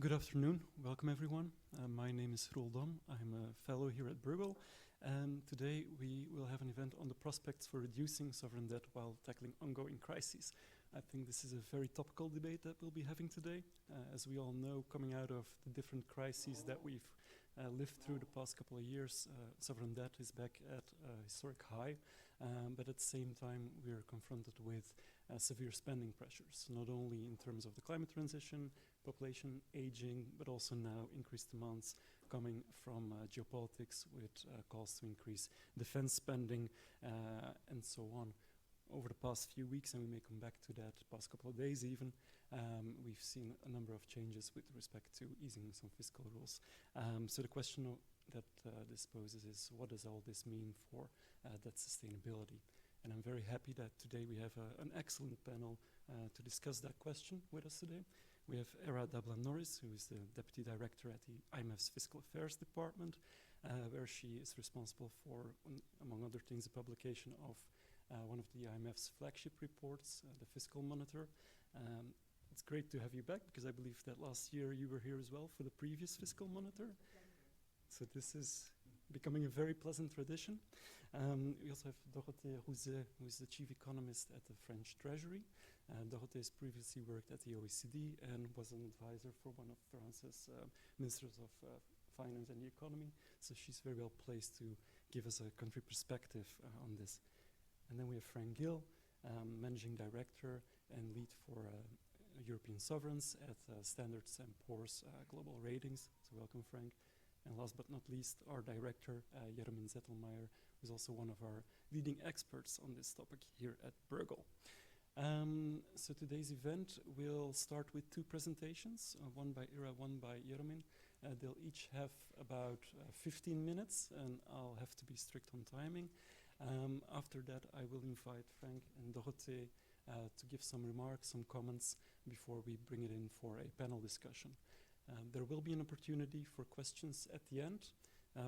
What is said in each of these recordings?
Good afternoon. Welcome, everyone. My name is Roel Dam. I'm a fellow here at Bruegel, and today we will have an event on the prospects for reducing sovereign debt while tackling ongoing crises. I think this is a very topical debate that we'll be having today. As we all know, coming out of the different crises that we've lived through the past couple of years, sovereign debt is back at a historic high, but at the same time we're confronted with severe spending pressures, not only in terms of the climate transition, population aging, but also now increased demands coming from geopolitics with calls to increase defense spending and so on. Over the past few weeks, and we may come back to that, past couple of days even, we've seen a number of changes with respect to easing some fiscal rules. So the question that this poses is, what does all this mean for debt sustainability? And I'm very happy that today we have an excellent panel to discuss that question with us today. We have Era Dablan-Norris, who is the Deputy Director at the IMF's Fiscal Affairs Department, where she is responsible for, among other things, the publication of one of the IMF's flagship reports, the Fiscal Monitor. It's great to have you back, because I believe that last year you were here as well for the previous Fiscal Monitor. So this is becoming a very pleasant tradition. We also have Dorothée Rouzet, who is the Chief Economist at the French Treasury. Dorothée has previously worked at the OECD and was an advisor for one of France's ministers of finance and the economy. So she's very well placed to give us a country perspective on this. And then we have Frank Gill, Managing Director and lead for European sovereigns at Standard & Poor's Global Ratings. So welcome, Frank. And last but not least, our director, Jeromin Zettelmeier, who's also one of our leading experts on this topic here at Bruegel. So today's event will start with two presentations, one by Ira, one by Jeromin. They'll each have about 15 minutes, and I'll have to be strict on timing. After that, I will invite Frank and Dorothée to give some remarks, some comments, before we bring it in for a panel discussion. There will be an opportunity for questions at the end,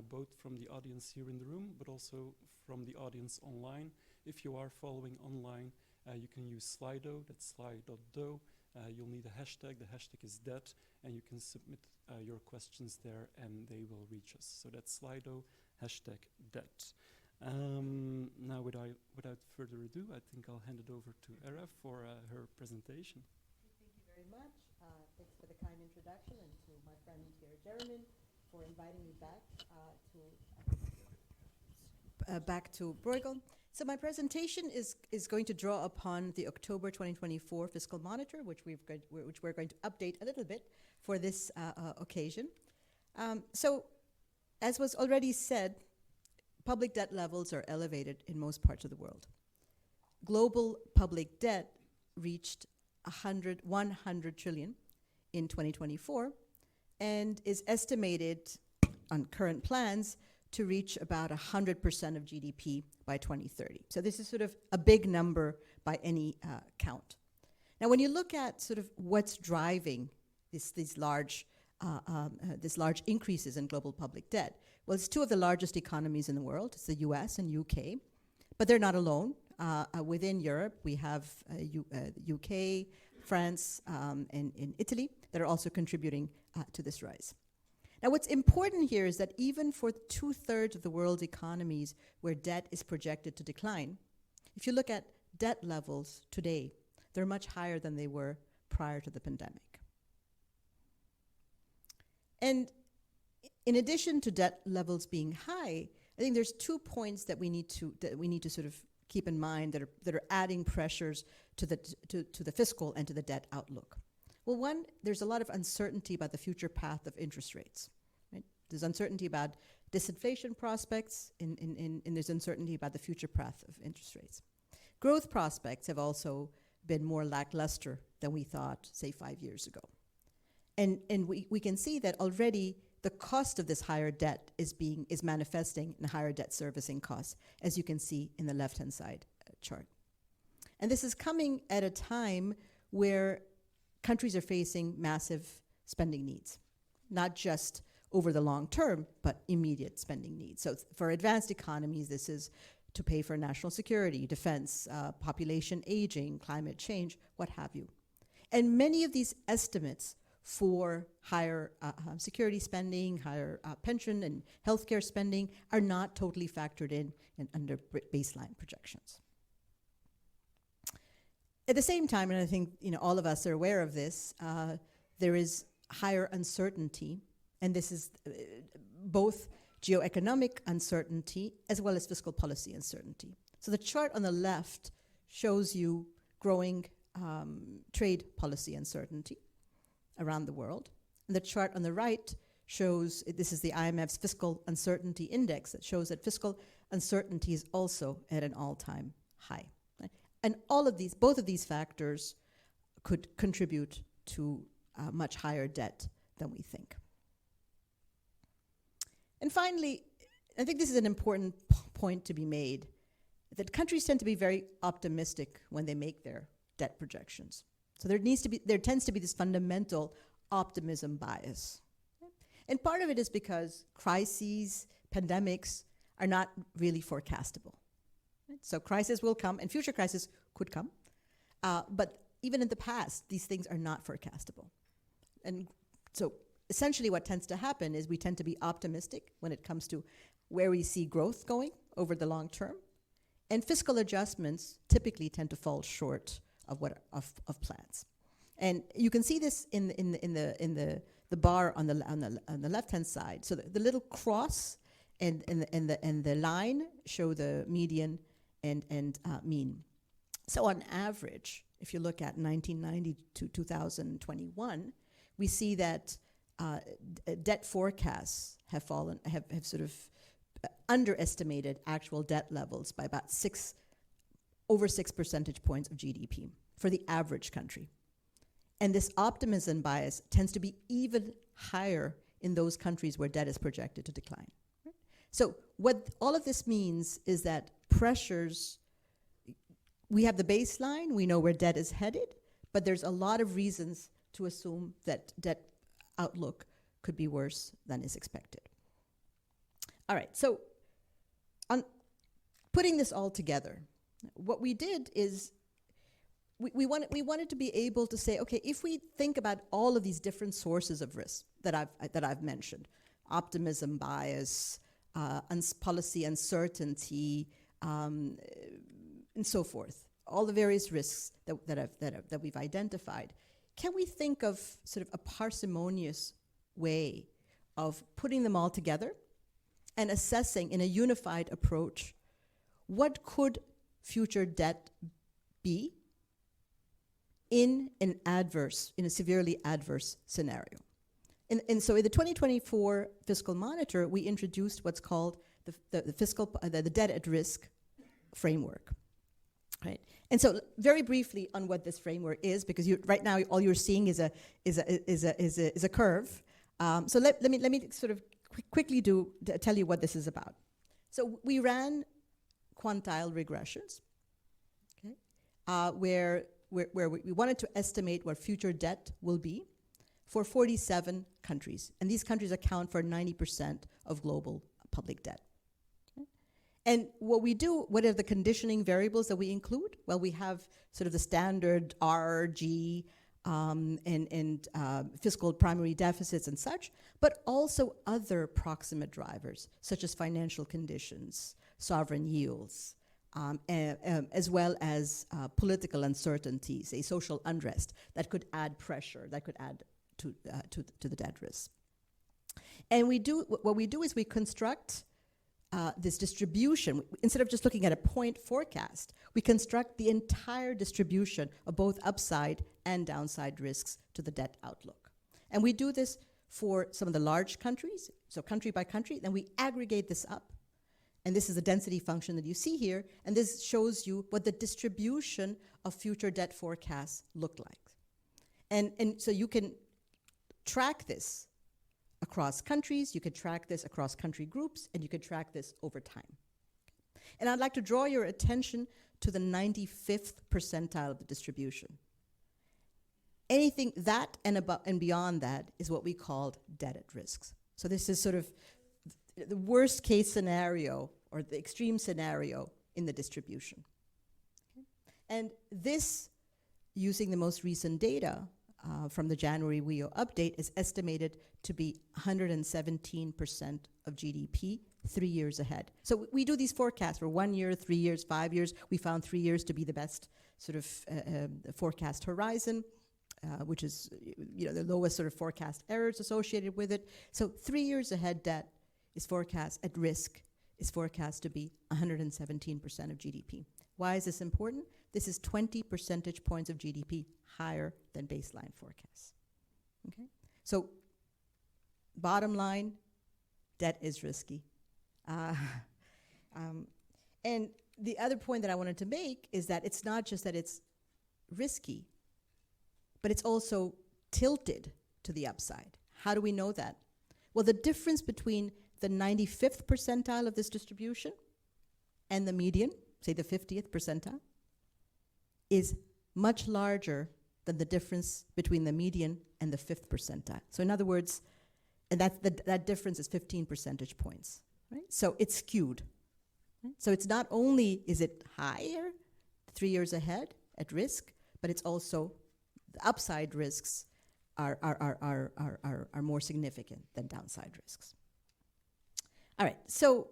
both from the audience here in the room, but also from the audience online. If you are following online, you can use Slido, that's sli.do. You'll need a hashtag, the hashtag is DET, and you can submit your questions there and they will reach us. So that's Slido, hashtag DET. Now, without further ado, I think I'll hand it over to Era for her presentation. Thank you very much. Thanks for the kind introduction, and to my friend here, Jeromin, for inviting me back to Bruegel. So my presentation is going to draw upon the October 2024 Fiscal Monitor, which we're going to update a little bit for this occasion. So, as was already said, public debt levels are elevated in most parts of the world. Global public debt reached 100 trillion in 2024 and is estimated on current plans to reach about 100% of GDP by 2030. So this is sort of a big number by any count. Now, when you look at sort of what's driving these large increases in global public debt, well, it's two of the largest economies in the world. It's the US and UK, but they're not alone. Within Europe, we have UK, France, and in Italy that are also contributing to this rise. Now, what's important here is that even for 2/3 of the world's economies where debt is projected to decline, if you look at debt levels today, they're much higher than they were prior to the pandemic. And in addition to debt levels being high, I think there's 2 points that we need to sort of keep in mind that are adding pressures to the fiscal and to the debt outlook. Well, one, there's a lot of uncertainty about the future path of interest rates. Right? There's uncertainty about disinflation prospects, and there's uncertainty about the future path of interest rates. Growth prospects have also been more lackluster than we thought, say, 5 years ago. And we can see that already the cost of this higher debt is manifesting in higher debt servicing costs, as you can see in the left-hand side chart. And this is coming at a time where countries are facing massive spending needs, not just over the long term, but immediate spending needs. So for advanced economies, this is to pay for national security, defense, population aging, climate change, what have you. And many of these estimates for higher security spending, higher pension and healthcare spending are not totally factored in and under baseline projections. At the same time, and I think all of us are aware of this, there is higher uncertainty, and this is both geoeconomic uncertainty as well as fiscal policy uncertainty. So the chart on the left shows you growing trade policy uncertainty around the world. And the chart on the right shows, this is the IMF's fiscal uncertainty index, that shows that fiscal uncertainty is also at an all-time high. Right? And both of these factors could contribute to much higher debt than we think. And finally, I think this is an important point to be made, that countries tend to be very optimistic when they make their debt projections. So there tends to be this fundamental optimism bias. And part of it is because crises, pandemics are not really forecastable. Right? So crises will come, and future crises could come. But even in the past, these things are not forecastable. And so essentially what tends to happen is we tend to be optimistic when it comes to where we see growth going over the long term. And fiscal adjustments typically tend to fall short of plans. And you can see this in the bar on the left-hand side. So the little cross and the line show the median and mean. So on average, if you look at 1990 to 2021, we see that debt forecasts have sort of underestimated actual debt levels by about over 6 percentage points of GDP for the average country. And this optimism bias tends to be even higher in those countries where debt is projected to decline. Right? So what all of this means is that pressures, we have the baseline, we know where debt is headed, but there's a lot of reasons to assume that debt outlook could be worse than is expected. All right, so on putting this all together, what we did is we wanted to be able to say, okay, if we think about all of these different sources of risk that I've mentioned, optimism bias, policy uncertainty, and so forth, all the various risks that we've identified, can we think of sort of a parsimonious way of putting them all together and assessing in a unified approach what could future debt be in a severely adverse scenario? And so in the 2024 Fiscal Monitor, we introduced what's called the debt at risk framework, right? And so very briefly on what this framework is, because right now all you're seeing is a curve. So let me sort of quickly tell you what this is about. So we ran quantile regressions, okay, where we wanted to estimate what future debt will be for 47 countries. And these countries account for 90% of global public debt. Okay? And what are the conditioning variables that we include? Well, we have sort of the standard R, G, and fiscal primary deficits and such, but also other proximate drivers, such as financial conditions, sovereign yields, as well as political uncertainties, a social unrest that could add pressure, that could add to the debt risk. And what we do is we construct this distribution. Instead of just looking at a point forecast, we construct the entire distribution of both upside and downside risks to the debt outlook. And we do this for some of the large countries, so country by country, then we aggregate this up. And this is the density function that you see here, and this shows you what the distribution of future debt forecasts look like. And so you can track this across countries, you could track this across country groups, and you could track this over time. And I'd like to draw your attention to the 95th percentile of the distribution. Anything that and above and beyond that is what we called debt at risks. So this is sort of the worst case scenario or the extreme scenario in the distribution. Okay? And this, using the most recent data, from the January WEO update is estimated to be 117% of GDP 3 years ahead. So we do these forecasts for 1 year, 3 years, 5 years. We found 3 years to be the best sort of forecast horizon, which is the lowest sort of forecast errors associated with it. So 3 years ahead debt is forecast at risk, is forecast to be 117% of GDP. Why is this important? This is 20 percentage points of GDP higher than baseline forecasts. Okay? So bottom line, debt is risky. And the other point that I wanted to make is that it's not just that it's risky, but it's also tilted to the upside. How do we know that? Well, the difference between the 95th percentile of this distribution and the median, say the 50th percentile, is much larger than the difference between the median and the 5th percentile. So in other words, and that difference is 15 percentage points, right? So it's skewed. Right? So it's not only is it higher 3 years ahead at risk, but it's also the upside risks are more significant than downside risks. All right, so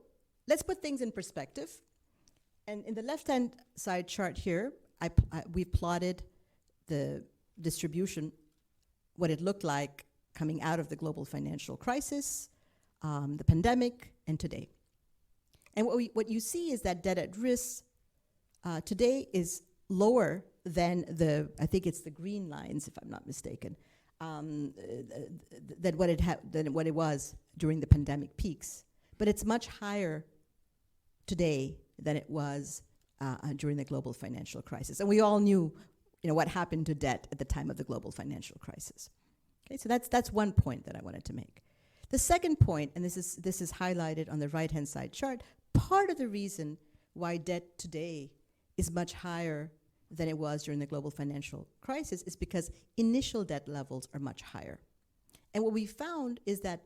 let's put things in perspective. And in the left-hand side chart here, we plotted the distribution, what it looked like coming out of the global financial crisis, the pandemic, and today. And what you see is that debt at risk today is lower than I think it's the green lines, if I'm not mistaken, than what it was during the pandemic peaks. But it's much higher today than it was during the global financial crisis. And we all knew, what happened to debt at the time of the global financial crisis. Okay, so that's one point that I wanted to make. The second point, and this is highlighted on the right-hand side chart, part of the reason why debt today is much higher than it was during the global financial crisis is because initial debt levels are much higher. And what we found is that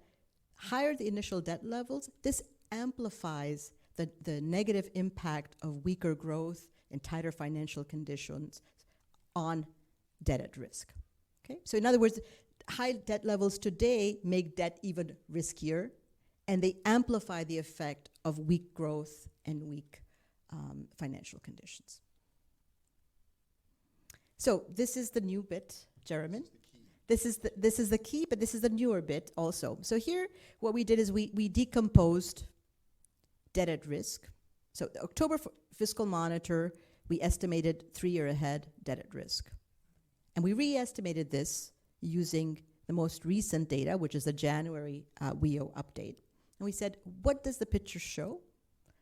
higher the initial debt levels, this amplifies the negative impact of weaker growth and tighter financial conditions on debt at risk. Okay? So in other words, high debt levels today make debt even riskier, and they amplify the effect of weak growth and weak financial conditions. So this is the new bit, Jeremy. This is the key, but this is the newer bit also. So here, what we did is we decomposed debt at risk. So the October fiscal monitor, we estimated 3 year ahead debt at risk. And we re-estimated this using the most recent data, which is the January WEO update. And we said, what does the picture show?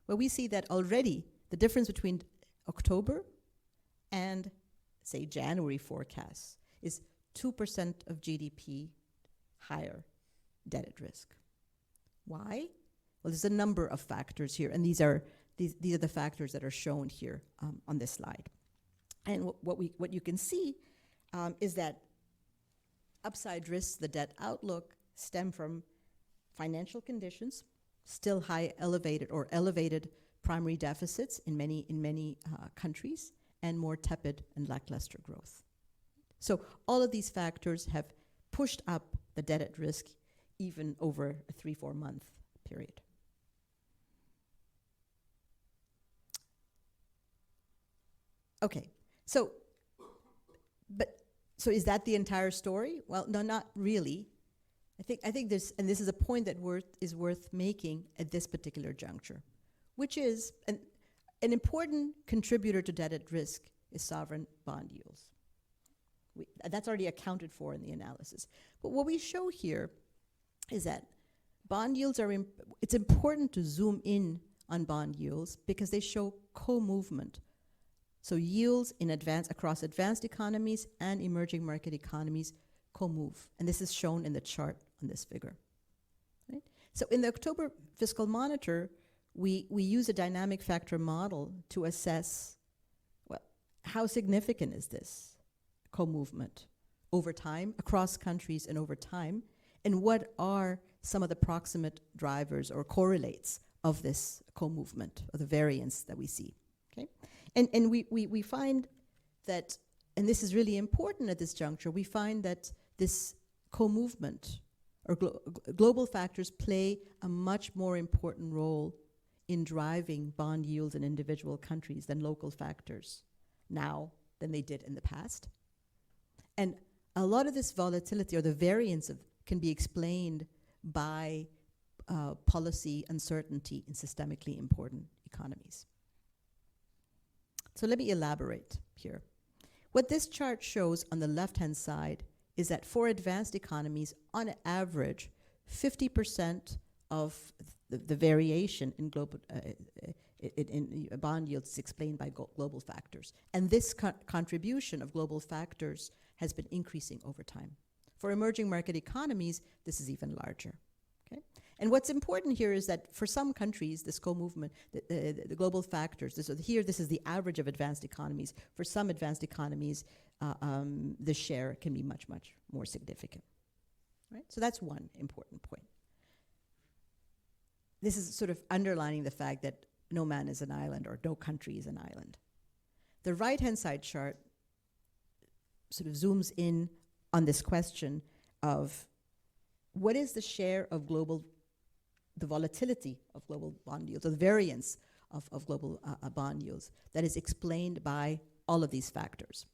Well, we see that already the difference between October and, say, January forecasts is 2% of GDP higher debt at risk. Why? Well, there's a number of factors here, and these are the factors that are shown here on this slide. And what you can see is that upside risks, the debt outlook, stem from financial conditions, still high elevated primary deficits in many countries, and more tepid and lackluster growth. So all of these factors have pushed up the debt at risk even over a 3-4 month period. Okay, so is that the entire story? Well, no, not really. I think this is a point that is worth making at this particular juncture, which is an important contributor to debt at risk is sovereign bond yields. That's already accounted for in the analysis. But what we show here is that bond yields it's important to zoom in on bond yields because they show co-movement. So yields across advanced economies and emerging market economies co-move. And this is shown in the chart on this figure. Right? So in the October fiscal monitor, we use a dynamic factor model to assess, how significant is this co-movement over time, across countries and over time, and what are some of the proximate drivers or correlates of this co-movement, or the variance that we see, okay? And we find that and this is really important at this juncture, we find that this co-movement or global factors play a much more important role in driving bond yields in individual countries than local factors now than they did in the past. And a lot of this volatility or the variance can be explained by policy uncertainty in systemically important economies. So let me elaborate here. What this chart shows on the left-hand side is that for advanced economies, on average, 50% of the variation in global in bond yields is explained by global factors. And this contribution of global factors has been increasing over time. For emerging market economies, this is even larger. Okay? And what's important here is that for some countries, this co-movement, the global factors, this is the average of advanced economies. For some advanced economies, the share can be much, much more significant. Right? So that's one important point. This is sort of underlining the fact that no man is an island or no country is an island. The right-hand side chart sort of zooms in on this question of what is the share of the volatility of global bond yields, or the variance of global bond yields that is explained by all of these factors.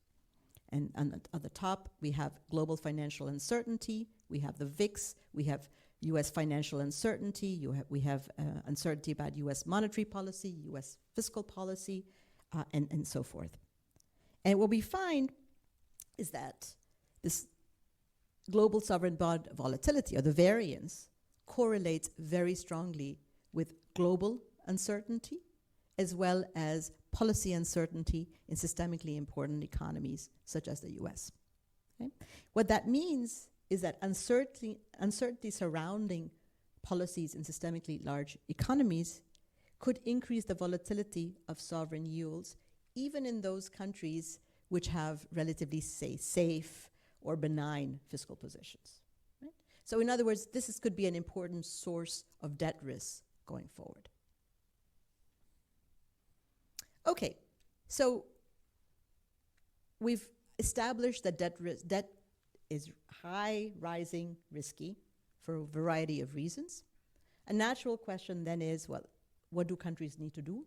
And on the top, we have global financial uncertainty, we have the VIX, we have U.S. financial uncertainty, we have uncertainty about U.S. monetary policy, U.S. fiscal policy, and so forth. And what we find is that this global sovereign bond volatility, or the variance, correlates very strongly with global uncertainty, as well as policy uncertainty in systemically important economies, such as the U.S. Okay? What that means is that uncertainty surrounding policies in systemically large economies could increase the volatility of sovereign yields, even in those countries which have relatively, say, safe or benign fiscal positions. Right? So in other words, this could be an important source of debt risk going forward. Okay, so we've established that debt is high, rising, risky for a variety of reasons. A natural question then is, well, what do countries need to do?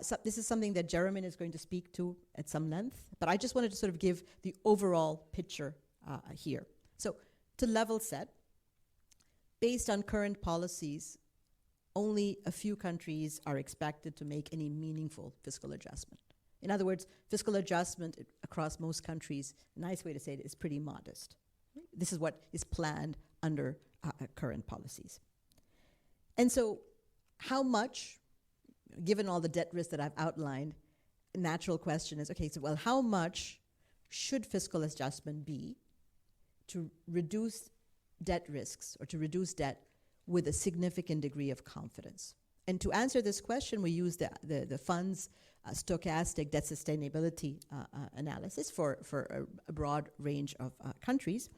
So this is something that Jeremy is going to speak to at some length, but I just wanted to sort of give the overall picture here. So to level set, based on current policies, only a few countries are expected to make any meaningful fiscal adjustment. In other words, fiscal adjustment across most countries, a nice way to say it, is pretty modest. This is what is planned under current policies. And so how much, given all the debt risk that I've outlined, a natural question is, okay, so well, how much should fiscal adjustment be to reduce debt risks or to reduce debt with a significant degree of confidence? And to answer this question, we use the fund's stochastic debt sustainability analysis for a broad range of countries.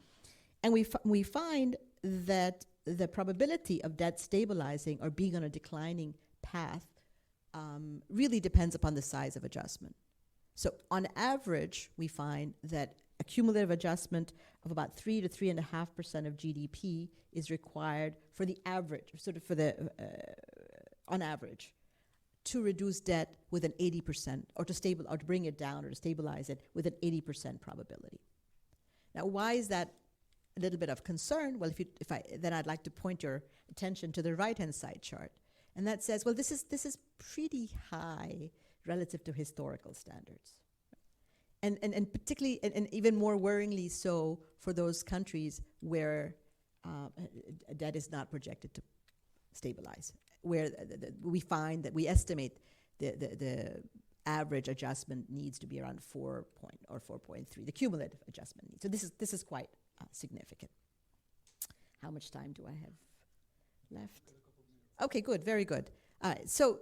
And we find that the probability of debt stabilizing or being on a declining path really depends upon the size of adjustment. So on average, we find that a cumulative adjustment of about 3 to 3.5% of GDP is required for the average, sort of for the, on average, to reduce debt with an 80%, or to bring it down or to stabilize it with an 80% probability. Now, why is that a little bit of concern? Well, then I'd like to point your attention to the right-hand side chart. And that says, well, this is pretty high relative to historical standards. And particularly, and even more worryingly so for those countries where debt is not projected to stabilize, where we find that we estimate the average adjustment needs to be around 4 or 4.3, the cumulative adjustment needs. So this is quite significant. How much time do I have left? Okay, good, very good. So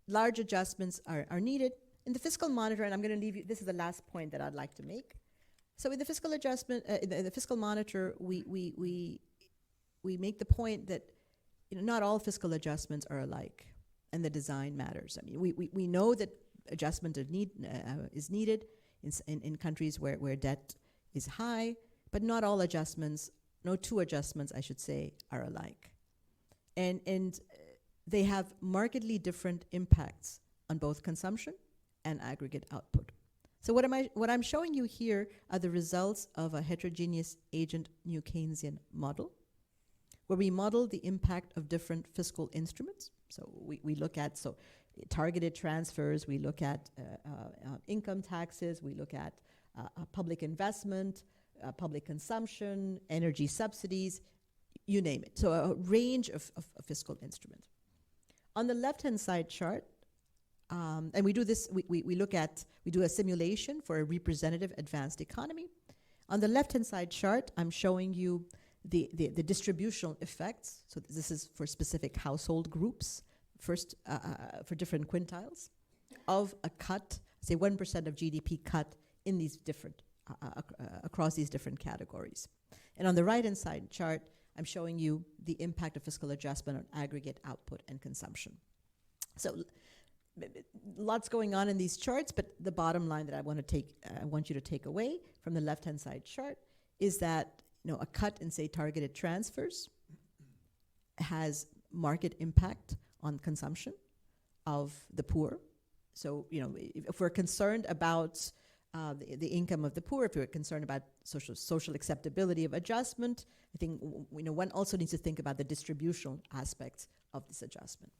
large adjustments are needed. In the fiscal monitor, and I'm going to leave you, this is the last point that I'd like to make. So in the fiscal adjustment, in the fiscal monitor, we make the point that not all fiscal adjustments are alike, and the design matters. I mean, we know that adjustment is needed in countries where debt is high, but not all adjustments, no two adjustments, I should say, are alike. And they have markedly different impacts on both consumption and aggregate output. So what I'm showing you here are the results of a heterogeneous agent New Keynesian model, where we model the impact of different fiscal instruments. So we look at targeted transfers, we look at income taxes, we look at public investment, public consumption, energy subsidies, you name it. So a range of fiscal instruments. On the left-hand side chart, and we do this, we do a simulation for a representative advanced economy. On the left-hand side chart, I'm showing you the distributional effects. So this is for specific household groups, first for different quintiles, of a cut, say 1% of GDP cut in these different, across these different categories. And on the right-hand side chart, I'm showing you the impact of fiscal adjustment on aggregate output and consumption. So lots going on in these charts, but the bottom line that I want you to take away from the left-hand side chart is that a cut in, say, targeted transfers has market impact on consumption of the poor. So, if we're concerned about the income of the poor, if we're concerned about social acceptability of adjustment, I think one also needs to think about the distributional aspects of this adjustment.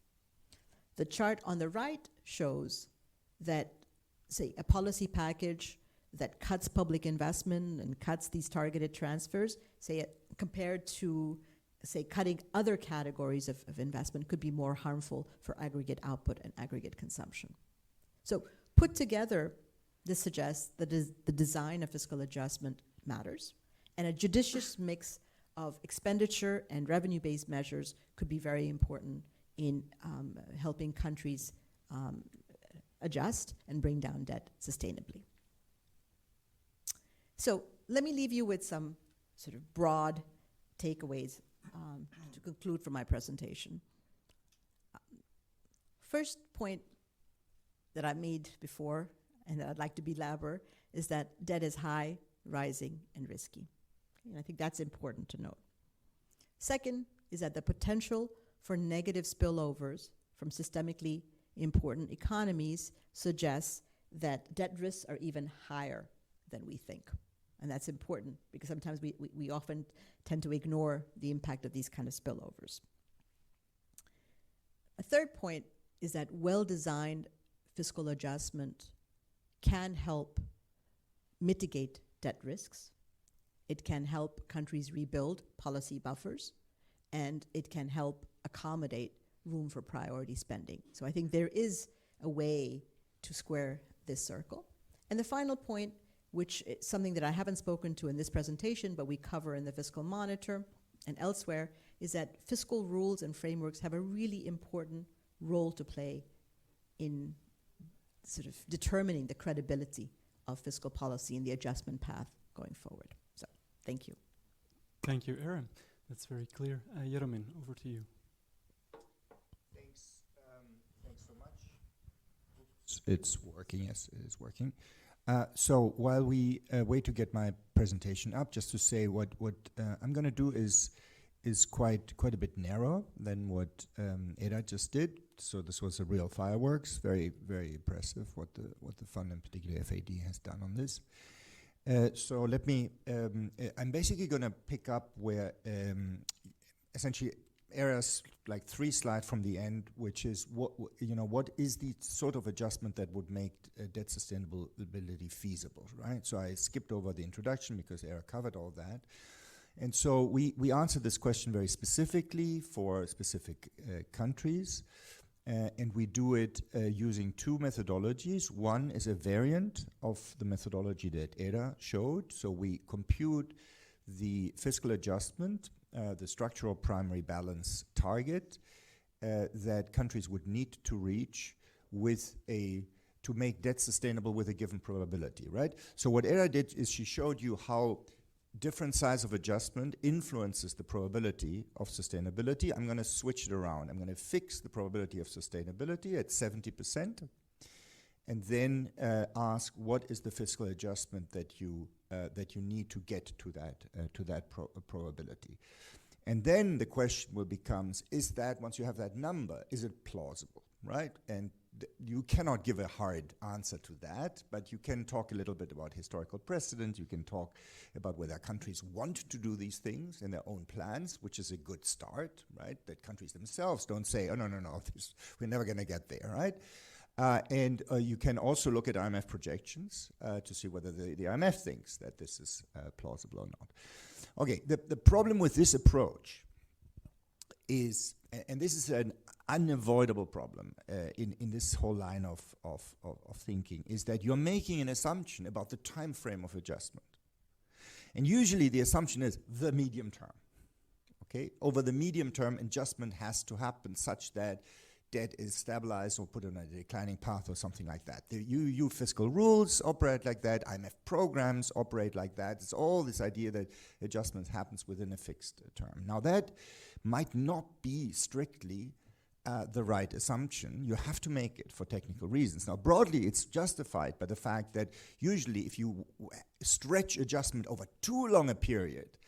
The chart on the right shows that, say, a policy package that cuts public investment and cuts these targeted transfers, compared to, say, cutting other categories of investment could be more harmful for aggregate output and aggregate consumption. So put together, this suggests that the design of fiscal adjustment matters, and a judicious mix of expenditure and revenue-based measures could be very important in helping countries adjust and bring down debt sustainably. So let me leave you with some sort of broad takeaways to conclude from my presentation. First point that I made before, and that I'd like to belabor, is that debt is high, rising, and risky. And I think that's important to note. Second is that the potential for negative spillovers from systemically important economies suggests that debt risks are even higher than we think. And that's important because sometimes we often tend to ignore the impact of these kind of spillovers. A third point is that well-designed fiscal adjustment can help mitigate debt risks. It can help countries rebuild policy buffers, and it can help accommodate room for priority spending. So I think there is a way to square this circle. And the final point, which is something that I haven't spoken to in this presentation, but we cover in the Fiscal Monitor and elsewhere, is that fiscal rules and frameworks have a really important role to play in sort of determining the credibility of fiscal policy and the adjustment path going forward. So, thank you. Thank you, Erin. That's very clear. Jeromin, over to you. Thanks so much. It's working, yes, it is working. So while we wait to get my presentation up, just to say what I'm going to do is quite a bit narrower than what Eda just did. So this was a real fireworks, very, very impressive what the fund and particularly FAD has done on this. So let me, I'm basically going to pick up where essentially areas like 3 slides from the end, which is what is the sort of adjustment that would make debt sustainability feasible, right? So I skipped over the introduction because Era covered all that. And so we answered this question very specifically for specific countries, and we do it using 2 methodologies. One is a variant of the methodology that Era showed. So we compute the fiscal adjustment, the structural primary balance target that countries would need to reach to make debt sustainable with a given probability, right? So what Era did is she showed you how different size of adjustment influences the probability of sustainability. I'm going to switch it around. I'm going to fix the probability of sustainability at 70%. and then ask what is the fiscal adjustment that you need to get to that probability. And then the question will becomes, is that, once you have that number, is it plausible, right? And you cannot give a hard answer to that, but you can talk a little bit about historical precedent. You can talk about whether countries want to do these things in their own plans, which is a good start, right? That countries themselves don't say, oh, no, we're never going to get there, right? And you can also look at IMF projections to see whether the IMF thinks that this is plausible or not. Okay, the problem with this approach is, and this is an unavoidable problem in this whole line of thinking, is that you're making an assumption about the time frame of adjustment. And usually the assumption is the medium term. Okay, over the medium term, adjustment has to happen such that debt is stabilized or put on a declining path or something like that. The EU fiscal rules operate like that. IMF programs operate like that. It's all this idea that adjustment happens within a fixed term. Now that might not be strictly the right assumption. You have to make it for technical reasons. Now broadly it's justified by the fact that usually if you stretch adjustment over too long a period,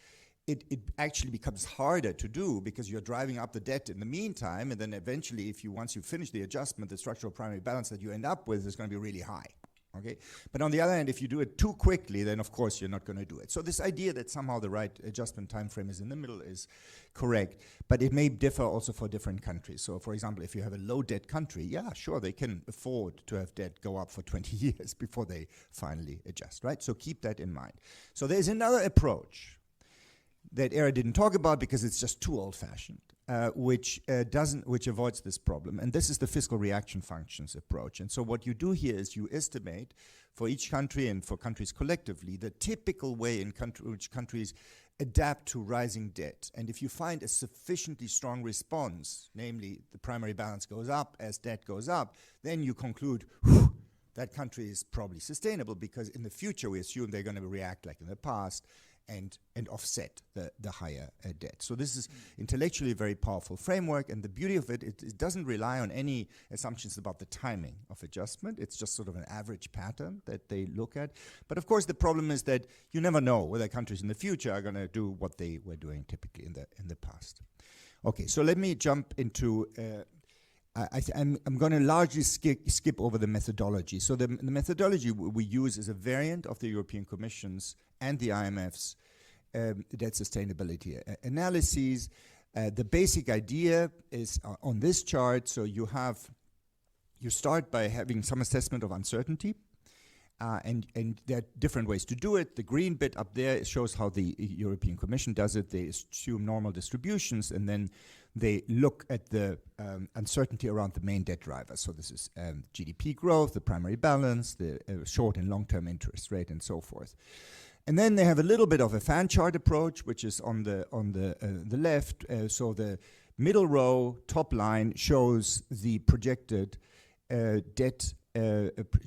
it actually becomes harder to do because you're driving up the debt in the meantime, and then eventually once you finish the adjustment, the structural primary balance that you end up with is going to be really high. Okay? But on the other hand, if you do it too quickly, then of course you're not going to do it. So this idea that somehow the right adjustment time frame is in the middle is correct, but it may differ also for different countries. So for example, if you have a low debt country, yeah, sure, they can afford to have debt go up for 20 years before they finally adjust, right? So keep that in mind. So there's another approach that Era didn't talk about because it's just too old-fashioned, which avoids this problem. And this is the fiscal reaction functions approach. And so what you do here is you estimate for each country and for countries collectively the typical way in which countries adapt to rising debt. And if you find a sufficiently strong response, namely the primary balance goes up as debt goes up, then you conclude, that country is probably sustainable because in the future we assume they're going to react like in the past and offset the higher debt. So this is intellectually a very powerful framework, and the beauty of it doesn't rely on any assumptions about the timing of adjustment. It's just sort of an average pattern that they look at. But of course the problem is that you never know whether countries in the future are going to do what they were doing typically in the past. Okay, so let me jump into I'm going to largely skip over the methodology. So the methodology we use is a variant of the European Commission's and the IMF's debt sustainability analyses. The basic idea is on this chart. So you start by having some assessment of uncertainty, and there are different ways to do it. The green bit up there shows how the European Commission does it. They assume normal distributions, and then they look at the uncertainty around the main debt drivers. So this is GDP growth, the primary balance, the short and long-term interest rate, and so forth. And then they have a little bit of a fan chart approach, which is on the left. So the middle row, top line, shows the projected debt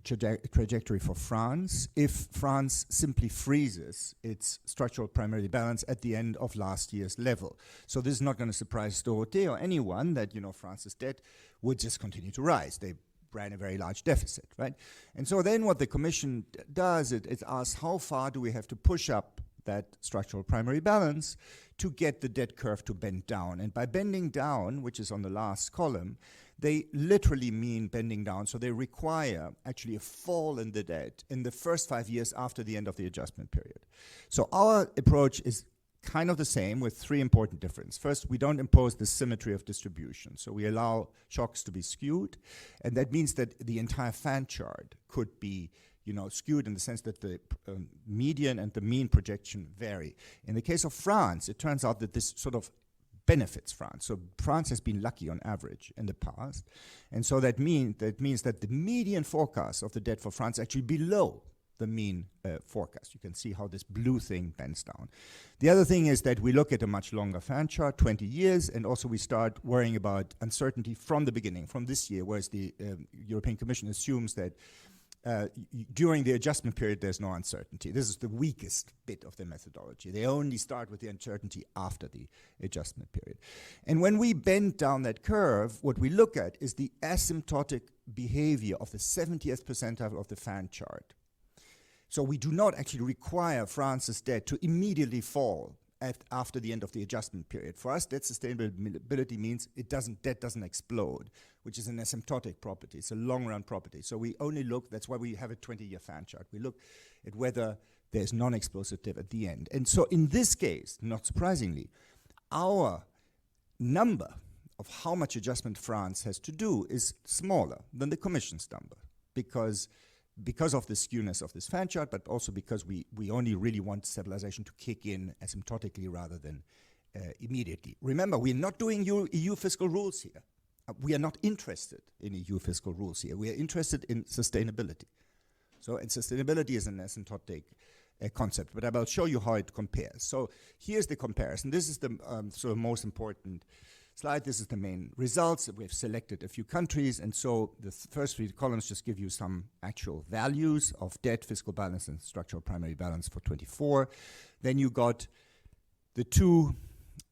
trajectory for France if France simply freezes its structural primary balance at the end of last year's level. So this is not going to surprise Dorothée or anyone that, France's debt would just continue to rise. They ran a very large deficit, right? And so then what the Commission does, it asks how far do we have to push up that structural primary balance to get the debt curve to bend down. And by bending down, which is on the last column, they literally mean bending down. So they require actually a fall in the debt in the first 5 years after the end of the adjustment period. So our approach is kind of the same with three important differences. First, we don't impose the symmetry of distribution. So we allow shocks to be skewed. And that means that the entire fan chart could be skewed in the sense that the median and the mean projection vary. In the case of France, it turns out that this sort of benefits France. So France has been lucky on average in the past. And so that means that the median forecast of the debt for France is actually below the mean forecast. You can see how this blue thing bends down. The other thing is that we look at a much longer fan chart, 20 years, and also we start worrying about uncertainty from the beginning, from this year, whereas the European Commission assumes that during the adjustment period, there's no uncertainty. This is the weakest bit of the methodology. They only start with the uncertainty after the adjustment period. And when we bend down that curve, what we look at is the asymptotic behavior of the 70th percentile of the fan chart. So we do not actually require France's debt to immediately fall after the end of the adjustment period. For us, debt sustainability means debt doesn't explode, which is an asymptotic property. It's a long-run property. So we only look, that's why we have a 20-year fan chart. We look at whether there's non-explosive debt at the end. And so in this case, not surprisingly, our number of how much adjustment France has to do is smaller than the Commission's number because of the skewness of this fan chart, but also because we only really want stabilization to kick in asymptotically rather than immediately. Remember, we're not doing EU fiscal rules here. We are not interested in EU fiscal rules here. We are interested in sustainability. So, and sustainability is an asymptotic concept, but I will show you how it compares. So here's the comparison. This is the sort of most important slide. This is the main results. We have selected a few countries, and so the first 3 columns just give you some actual values of debt, fiscal balance, and structural primary balance for 24. Then you got the two,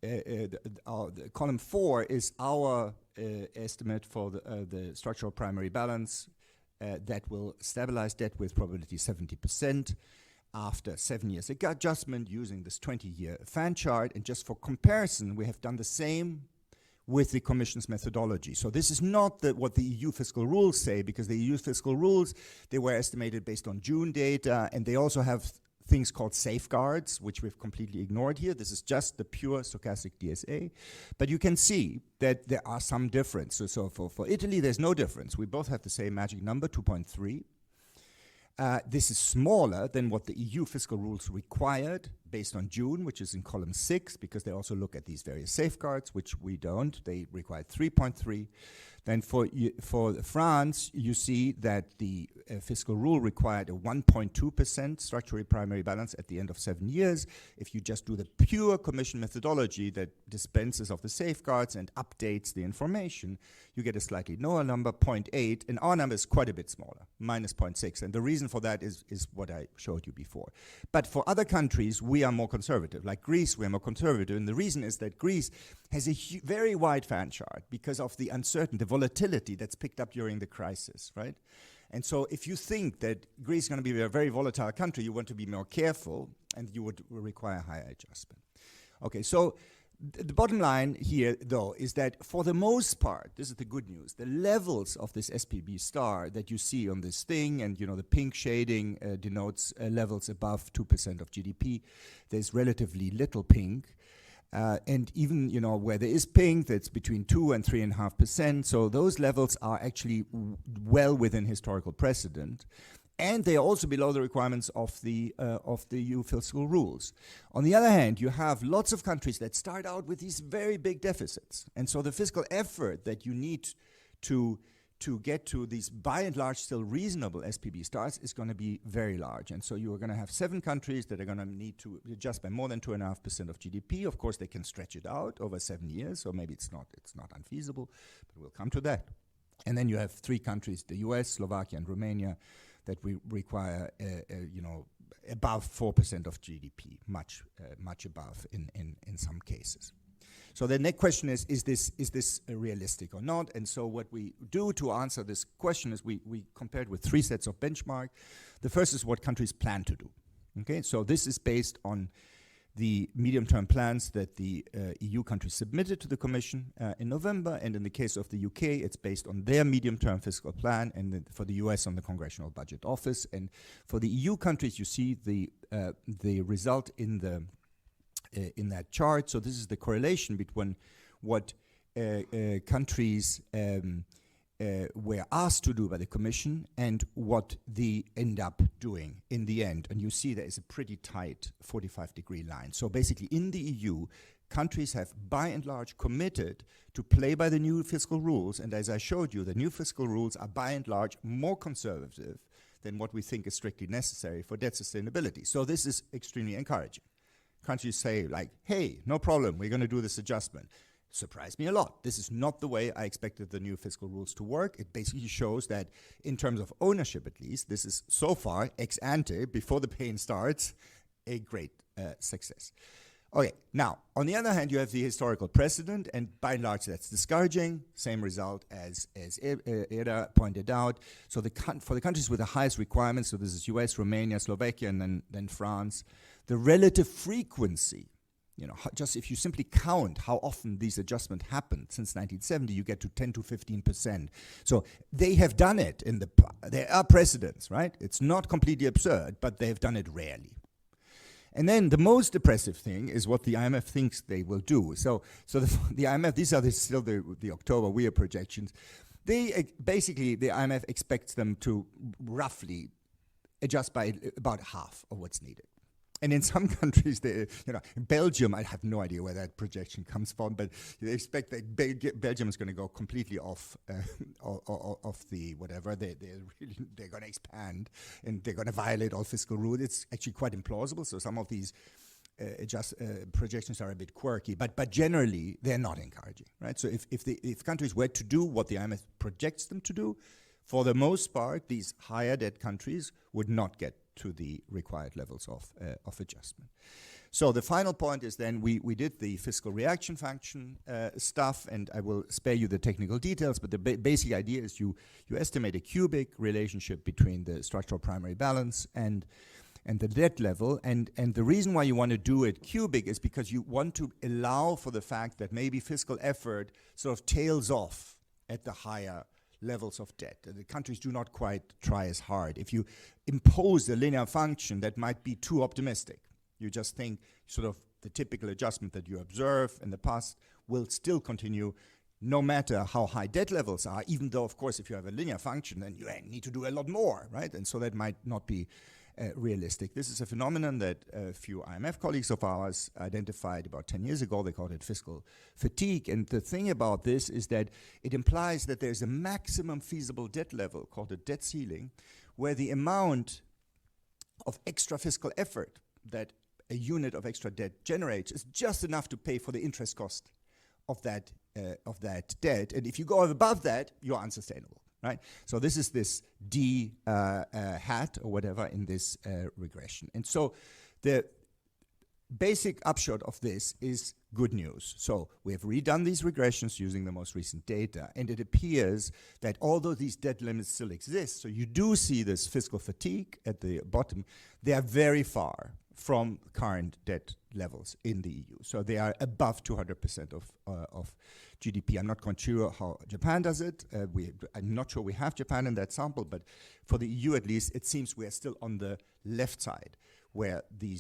the column 4 is our estimate for the structural primary balance that will stabilize debt with probability 70%. After 7 years adjustment using this 20-year fan chart. And just for comparison, we have done the same with the Commission's methodology. So this is not what the EU fiscal rules say, because the EU fiscal rules, they were estimated based on June data, and they also have things called safeguards, which we've completely ignored here. This is just the pure stochastic DSA. But you can see that there are some differences. So for Italy, there's no difference. We both have the same magic number, 2.3. This is smaller than what the EU fiscal rules required based on June, which is in column 6, because they also look at these various safeguards, which we don't. They require 3.3. Then for France, you see that the fiscal rule required a 1.2% structural primary balance at the end of 7 years. If you just do the pure Commission methodology that dispenses of the safeguards and updates the information, you get a slightly lower number, 0.8, and our number is quite a bit smaller, minus 0.6. And the reason for that is what I showed you before. But for other countries, we are more conservative. Like Greece, we are more conservative. And the reason is that Greece has a very wide fan chart because of the uncertainty, the volatility that's picked up during the crisis, right? And so if you think that Greece is going to be a very volatile country, you want to be more careful, and you would require higher adjustment. Okay, so the bottom line here, though, is that for the most part, this is the good news, the levels of this SPB star that you see on this thing, and the pink shading denotes levels above 2% of GDP. There's relatively little pink. And even, where there is pink, that's between 2 and 3.5%. So those levels are actually well within historical precedent. And they are also below the requirements of the EU fiscal rules. On the other hand, you have lots of countries that start out with these very big deficits. And so the fiscal effort that you need to get to these, by and large, still reasonable SPB stars is going to be very large. And so you are going to have 7 countries that are going to need to adjust by more than 2.5% of GDP. Of course, they can stretch it out over 7 years, so maybe it's not unfeasible, but we'll come to that. And then you have 3 countries, the US, Slovakia, and Romania, that we require, above 4% of GDP, much above in some cases. So the next question is this realistic or not? And so what we do to answer this question is we compared with 3 sets of benchmark. The first is what countries plan to do. Okay, so this is based on the medium-term plans that the EU countries submitted to the Commission in November, and in the case of the UK, it's based on their medium-term fiscal plan, and for the US on the Congressional Budget Office. And for the EU countries, you see the result in that chart. So this is the correlation between what countries were asked to do by the Commission and what they end up doing in the end. And you see there is a pretty tight 45-degree line. So basically in the EU, countries have by and large committed to play by the new fiscal rules. And as I showed you, the new fiscal rules are by and large more conservative than what we think is strictly necessary for debt sustainability. So this is extremely encouraging. Countries say, like, hey, no problem, we're going to do this adjustment. surprised me a lot. This is not the way I expected the new fiscal rules to work. It basically shows that in terms of ownership, at least, this is so far ex ante, before the pain starts, a great success. Okay, now, on the other hand, you have the historical precedent, and by and large, that's discouraging. Same result as Eda pointed out. So for the countries with the highest requirements, so this is US, Romania, Slovakia, and then France, the relative frequency, just if you simply count how often these adjustments happened since 1970, you get to 10 to 15%. So they have done it there are precedents, right? It's not completely absurd, but they have done it rarely. And then the most depressive thing is what the IMF thinks they will do. So the IMF, these are still the October WEA projections. Basically, the IMF expects them to roughly adjust by about half of what's needed. And in some countries, Belgium, I have no idea where that projection comes from, but they expect that Belgium is going to go completely off the whatever. They're going to expand and they're going to violate all fiscal rules. It's actually quite implausible. So some of these projections are a bit quirky, but generally they're not encouraging, right? So if countries were to do what the IMF projects them to do, for the most part, these higher debt countries would not get to the required levels of adjustment. So the final point is then we did the fiscal reaction function stuff, and I will spare you the technical details, but the basic idea is you estimate a cubic relationship between the structural primary balance and the debt level, and the reason why you want to do it cubic is because you want to allow for the fact that maybe fiscal effort sort of tails off at the higher levels of debt. The countries do not quite try as hard. If you impose a linear function, that might be too optimistic. You just think sort of the typical adjustment that you observe in the past will still continue no matter how high debt levels are, even though, of course, if you have a linear function, then you need to do a lot more, right? And so that might not be realistic. This is a phenomenon that a few IMF colleagues of ours identified about 10 years ago. They called it fiscal fatigue. And the thing about this is that it implies that there's a maximum feasible debt level called a debt ceiling, where the amount of extra fiscal effort that a unit of extra debt generates is just enough to pay for the interest cost of that debt. And if you go above that, you're unsustainable. Right? So this is this D hat or whatever in this regression. And so the basic upshot of this is good news. So we have redone these regressions using the most recent data, and it appears that although these debt limits still exist, so you do see this fiscal fatigue at the bottom, they are very far from current debt levels in the EU. So they are above 200% of GDP. I'm not quite sure how Japan does it. I'm not sure we have Japan in that sample, but for the EU at least, it seems we are still on the left side where the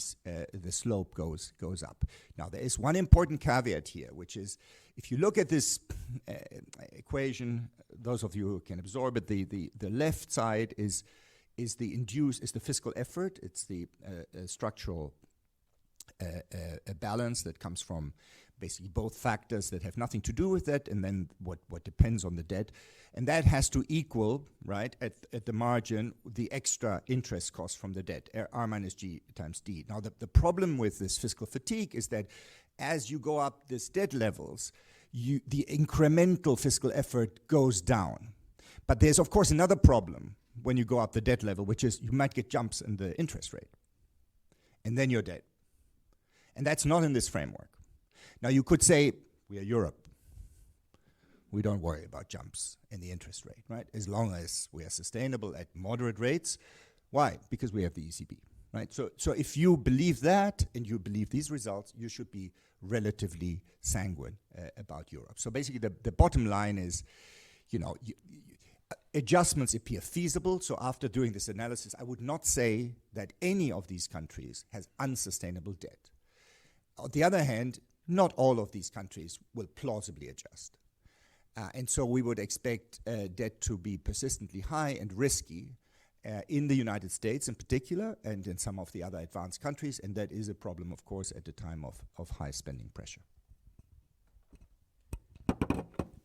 slope goes up. Now, there is one important caveat here, which is if you look at this equation, those of you who can absorb it, the left side is the fiscal effort. It's the structural balance that comes from basically both factors that have nothing to do with that, and then what depends on the debt. And that has to equal, right, at the margin, the extra interest cost from the debt, R minus G times D. Now, the problem with this fiscal fatigue is that as you go up these debt levels, the incremental fiscal effort goes down. But there's, of course, another problem when you go up the debt level, which is you might get jumps in the interest rate. And then you're dead. And that's not in this framework. Now, you could say, we are Europe. We don't worry about jumps in the interest rate, right? As long as we are sustainable at moderate rates. Why? Because we have the ECB, right? So if you believe that and you believe these results, you should be relatively sanguine about Europe. So basically, the bottom line is, adjustments appear feasible. So after doing this analysis, I would not say that any of these countries has unsustainable debt. On the other hand, not all of these countries will plausibly adjust. And so we would expect debt to be persistently high and risky in the United States in particular, and in some of the other advanced countries. And that is a problem, of course, at the time of high spending pressure.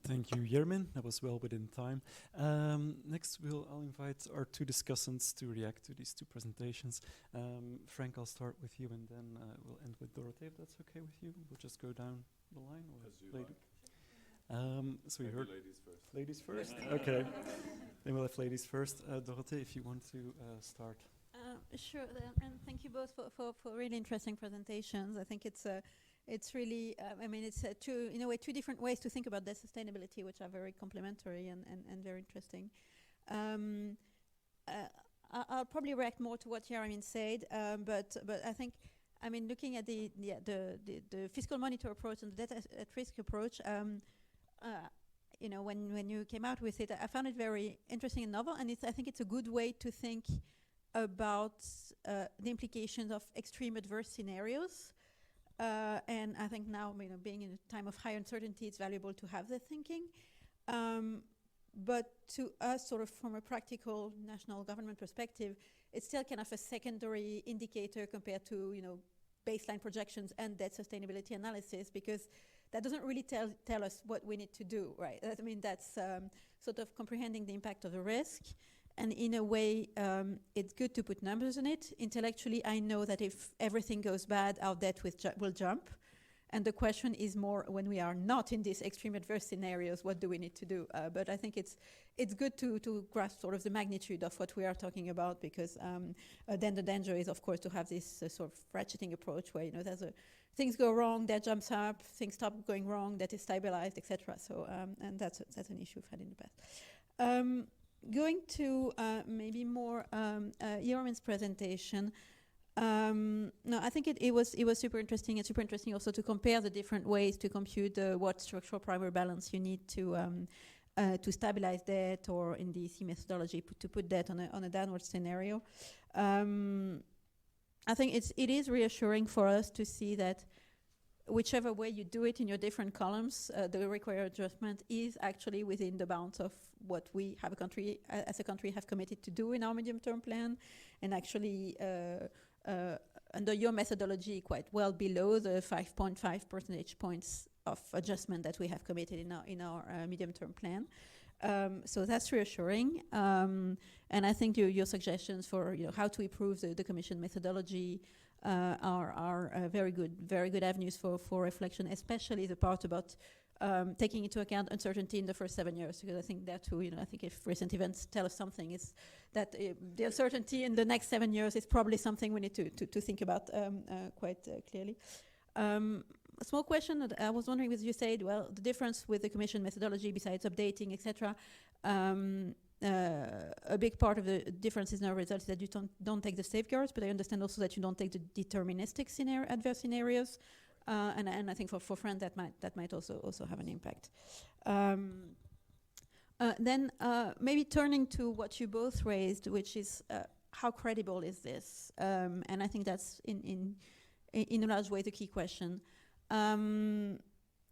Thank you, Yermin. That was well within time. Next, I'll invite our two discussants to react to these two presentations. Frank, I'll start with you, and then we'll end with Dorothee, if that's okay with you. We'll just go down the line. Or later. So you heard ladies first. ladies first. Okay, then we'll have ladies first. Dorothee, if you want to start. Sure, and thank you both for really interesting presentations. I think it's really, it's two, in a way, two different ways to think about that sustainability, which are very complementary and very interesting. I'll probably react more to what Jeremy said, but I think, looking at the fiscal monitor approach and the data at risk approach, when you came out with it, I found it very interesting and novel, and I think it's a good way to think about the implications of extreme adverse scenarios. And I think now, being in a time of high uncertainty, it's valuable to have that thinking. But to us, sort of from a practical national government perspective, it's still kind of a secondary indicator compared to, baseline projections and debt sustainability analysis, because that doesn't really tell us what we need to do, right? That's sort of comprehending the impact of the risk. And in a way, it's good to put numbers on it. Intellectually, I know that if everything goes bad, our debt will jump. And the question is more, when we are not in these extreme adverse scenarios, what do we need to do? But I think it's good to grasp sort of the magnitude of what we are talking about, because then the danger is, of course, to have this sort of ratcheting approach where, things go wrong, debt jumps up, things stop going wrong, debt is stabilized, etc. So, and that's an issue we've had in the past. Going to maybe more Jeroen's presentation. No, I think it was super interesting. It's super interesting also to compare the different ways to compute what structural primary balance you need to stabilize debt, or in the EC methodology to put debt on a downward scenario. I think it is reassuring for us to see that whichever way you do it in your different columns, the required adjustment is actually within the bounds of what we have as a country have committed to do in our medium-term plan, and actually under your methodology quite well below the 5.5 percentage points of adjustment that we have committed in our medium-term plan. So that's reassuring, and I think your suggestions for how to improve the Commission methodology are very good avenues for reflection, especially the part about taking into account uncertainty in the first 7 years, because I think that too, I think if recent events tell us something, is that the uncertainty in the next 7 years is probably something we need to think about quite clearly. A small question that I was wondering, as you said, well, the difference with the Commission methodology, besides updating, etc., a big part of the difference in our results is that you don't take the safeguards, but I understand also that you don't take the deterministic adverse scenarios, and I think for France that might also have an impact. Then maybe turning to what you both raised, which is how credible is this? And I think that's in a large way the key question. I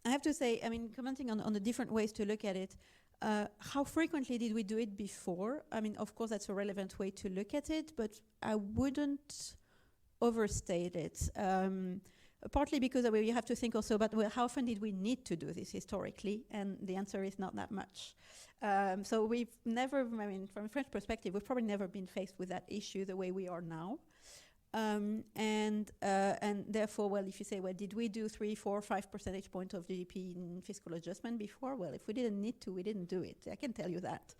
have to say, commenting on the different ways to look at it, how frequently did we do it before? Of course, that's a relevant way to look at it, but I wouldn't overstate it. Partly because you have to think also about, well, how often did we need to do this historically? And the answer is not that much. So we've never, from a French perspective, we've probably never been faced with that issue the way we are now. And therefore, well, if you say, well, did we do 3, 4, 5 percentage points of GDP in fiscal adjustment before? Well, if we didn't need to, we didn't do it. I can tell you that.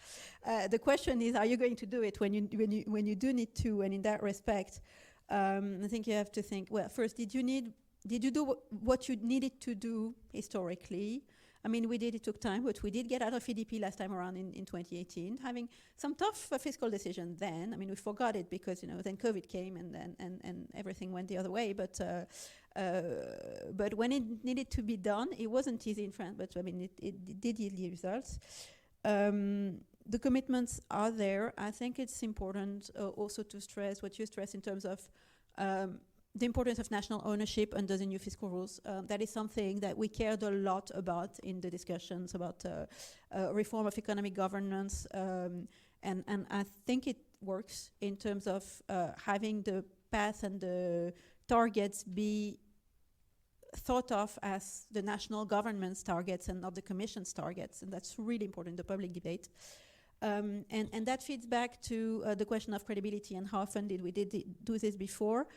The question is, are you going to do it when you do need to? And in that respect, I think you have to think, well, first, did you do what you needed to do historically? It took time, but we did get out of EDP last time around in 2018, having some tough fiscal decisions then. We forgot it because, then COVID came and everything went the other way. But when it needed to be done, it wasn't easy in France, but it did yield results. The commitments are there. I think it's important also to stress what you stress in terms of the importance of national ownership under the new fiscal rules. That is something that we cared a lot about in the discussions about reform of economic governance. And I think it works in terms of having the path and the targets be thought of as the national government's targets and not the Commission's targets. And that's really important in the public debate. And that feeds back to the question of credibility and how often did we do this before.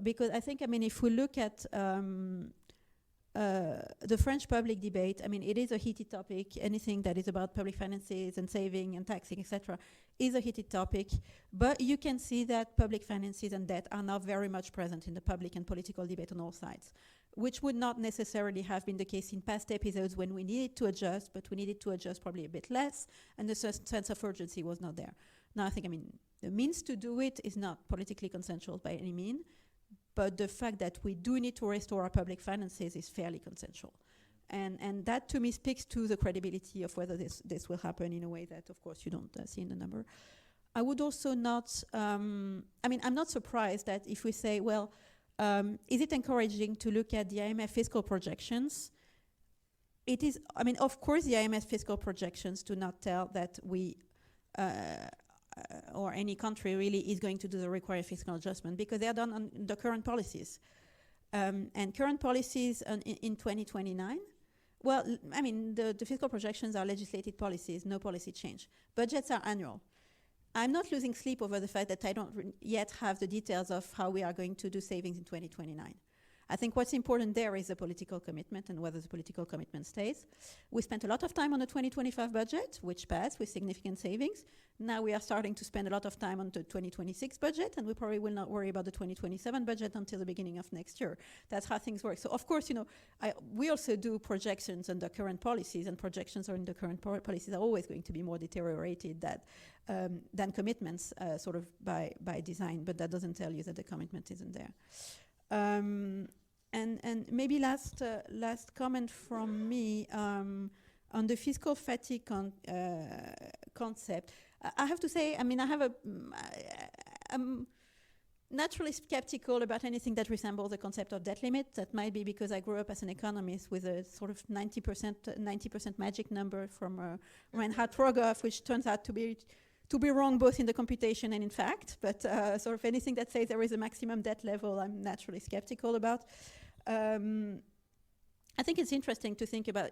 Because I think, if we look at the French public debate, I mean, it is a heated topic. Anything that is about public finances and saving and taxing, etc., is a heated topic. But you can see that public finances and debt are now very much present in the public and political debate on all sides, which would not necessarily have been the case in past episodes when we needed to adjust, but we needed to adjust probably a bit less, and the sense of urgency was not there. Now, I think, I mean, the means to do it is not politically consensual by any means, but the fact that we do need to restore our public finances is fairly consensual. And that, to me, speaks to the credibility of whether this will happen in a way that, of course, you don't see in the number. I would also not, I mean, I'm not surprised that if we say, well, is it encouraging to look at the IMF fiscal projections? It is, I mean, of course, the IMF fiscal projections do not tell that we, or any country really, is going to do the required fiscal adjustment because they are done on the current policies. And current policies in 2029, well, I mean, the fiscal projections are legislated policies, no policy change. Budgets are annual. I'm not losing sleep over the fact that I don't yet have the details of how we are going to do savings in 2029. I think what's important there is the political commitment and whether the political commitment stays. We spent a lot of time on the 2025 budget, which passed with significant savings. Now we are starting to spend a lot of time on the 2026 budget, and we probably will not worry about the 2027 budget until the beginning of next year. That's how things work. So of course, you know, we also do projections under current policies, and projections are in the current policies are always going to be more deteriorated than commitments, sort of by design, but that doesn't tell you that the commitment isn't there. And maybe last comment from me on the fiscal fatigue concept. I have to say, I mean, I'm naturally skeptical about anything that resembles the concept of debt limit. That might be because I grew up as an economist with a sort of 90% magic number from Reinhard Rogoff, which turns out to be wrong both in the computation and in fact, but sort of anything that says there is a maximum debt level, I'm naturally skeptical about. I think it's interesting to think about,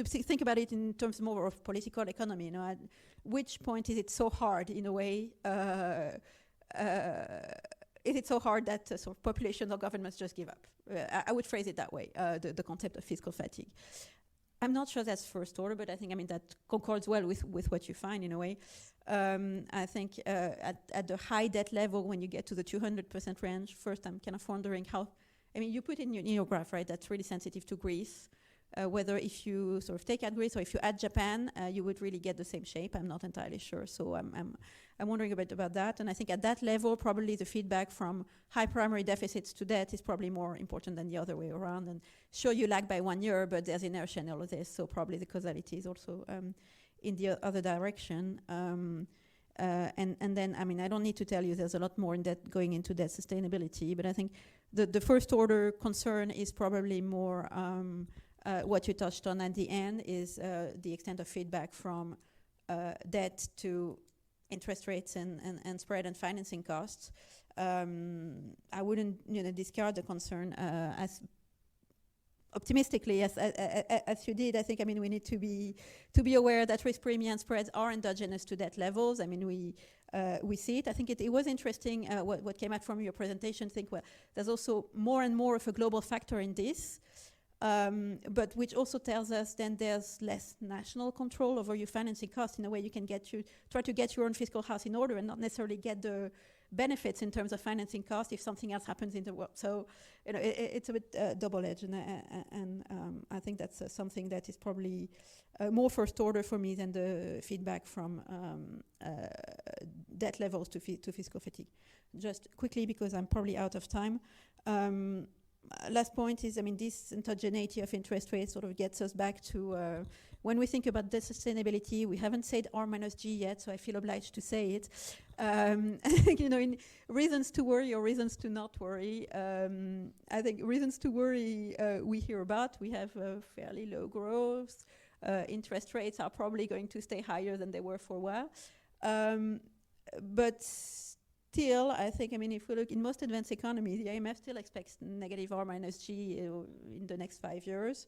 think about it in terms more of political economy. You know, at which point is it so hard, in a way? Is it so hard that sort of populations or governments just give up? I would phrase it that way, the concept of fiscal fatigue. I'm not sure that's first order, but I think, I mean, that concords well with what you find in a way. I think at the high debt level, when you get to the 200% range, first I'm kind of wondering how, I mean, you put in your graph, right, that's really sensitive to Greece. Whether if you sort of take out Greece or if you add Japan, you would really get the same shape. I'm not entirely sure. So I'm wondering a bit about that. And I think at that level, probably the feedback from high primary deficits to debt is probably more important than the other way around. And sure, you lag by 1 year, but there's inertia in all of this. So probably the causality is also in the other direction. And then, I mean, I don't need to tell you there's a lot more in debt going into debt sustainability. But I think the first order concern is probably more what you touched on at the end is the extent of feedback from debt to interest rates and spread and financing costs. I wouldn't, you know, discard the concern as optimistically as you did. I think, I mean, we need to be aware that risk premium spreads are endogenous to debt levels. I mean, we see it. I think it was interesting what came out from your presentation. Think, well, there's also more and more of a global factor in this. But which also tells us then there's less national control over your financing costs. In a way, you can try to get your own fiscal house in order and not necessarily get the benefits in terms of financing costs if something else happens in the world. So, you know, it's a bit double-edged, and I think that's something that is probably more first order for me than the feedback from debt levels to fiscal fatigue. Just quickly, because I'm probably out of time. Last point is, I mean, this endogeneity of interest rates sort of gets us back to when we think about debt sustainability. We haven't said R minus G yet, so I feel obliged to say it. You know, in reasons to worry or reasons to not worry, I think reasons to worry we hear about. We have fairly low growth. Interest rates are probably going to stay higher than they were for a while. But still, I think, I mean, if we look in most advanced economies, the IMF still expects negative R minus G in the next 5 years.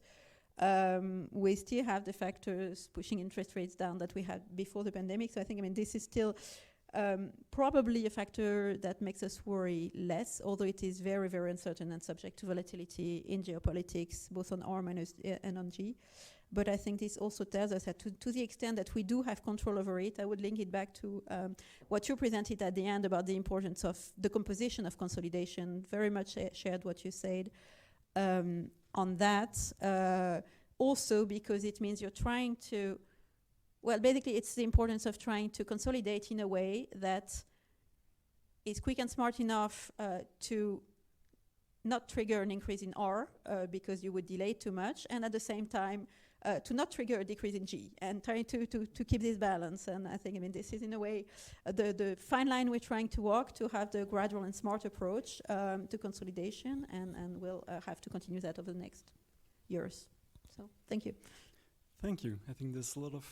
We still have the factors pushing interest rates down that we had before the pandemic. So I think, I mean, this is still Probably a factor that makes us worry less, although it is very, very uncertain and subject to volatility in geopolitics, both on R minus and on G. But I think this also tells us that to the extent that we do have control over it, I would link it back to what you presented at the end about the importance of the composition of consolidation. Very much shared what you said on that. Also because it means you're trying to, well, basically it's the importance of trying to consolidate in a way that is quick and smart enough to not trigger an increase in R because you would delay too much, and at the same time to not trigger a decrease in G, and trying to keep this balance. And I think, I mean, this is in a way the fine line we're trying to walk, to have the gradual and smart approach to consolidation, and we'll have to continue that over the next years. So thank you. Thank you. I think there's a lot of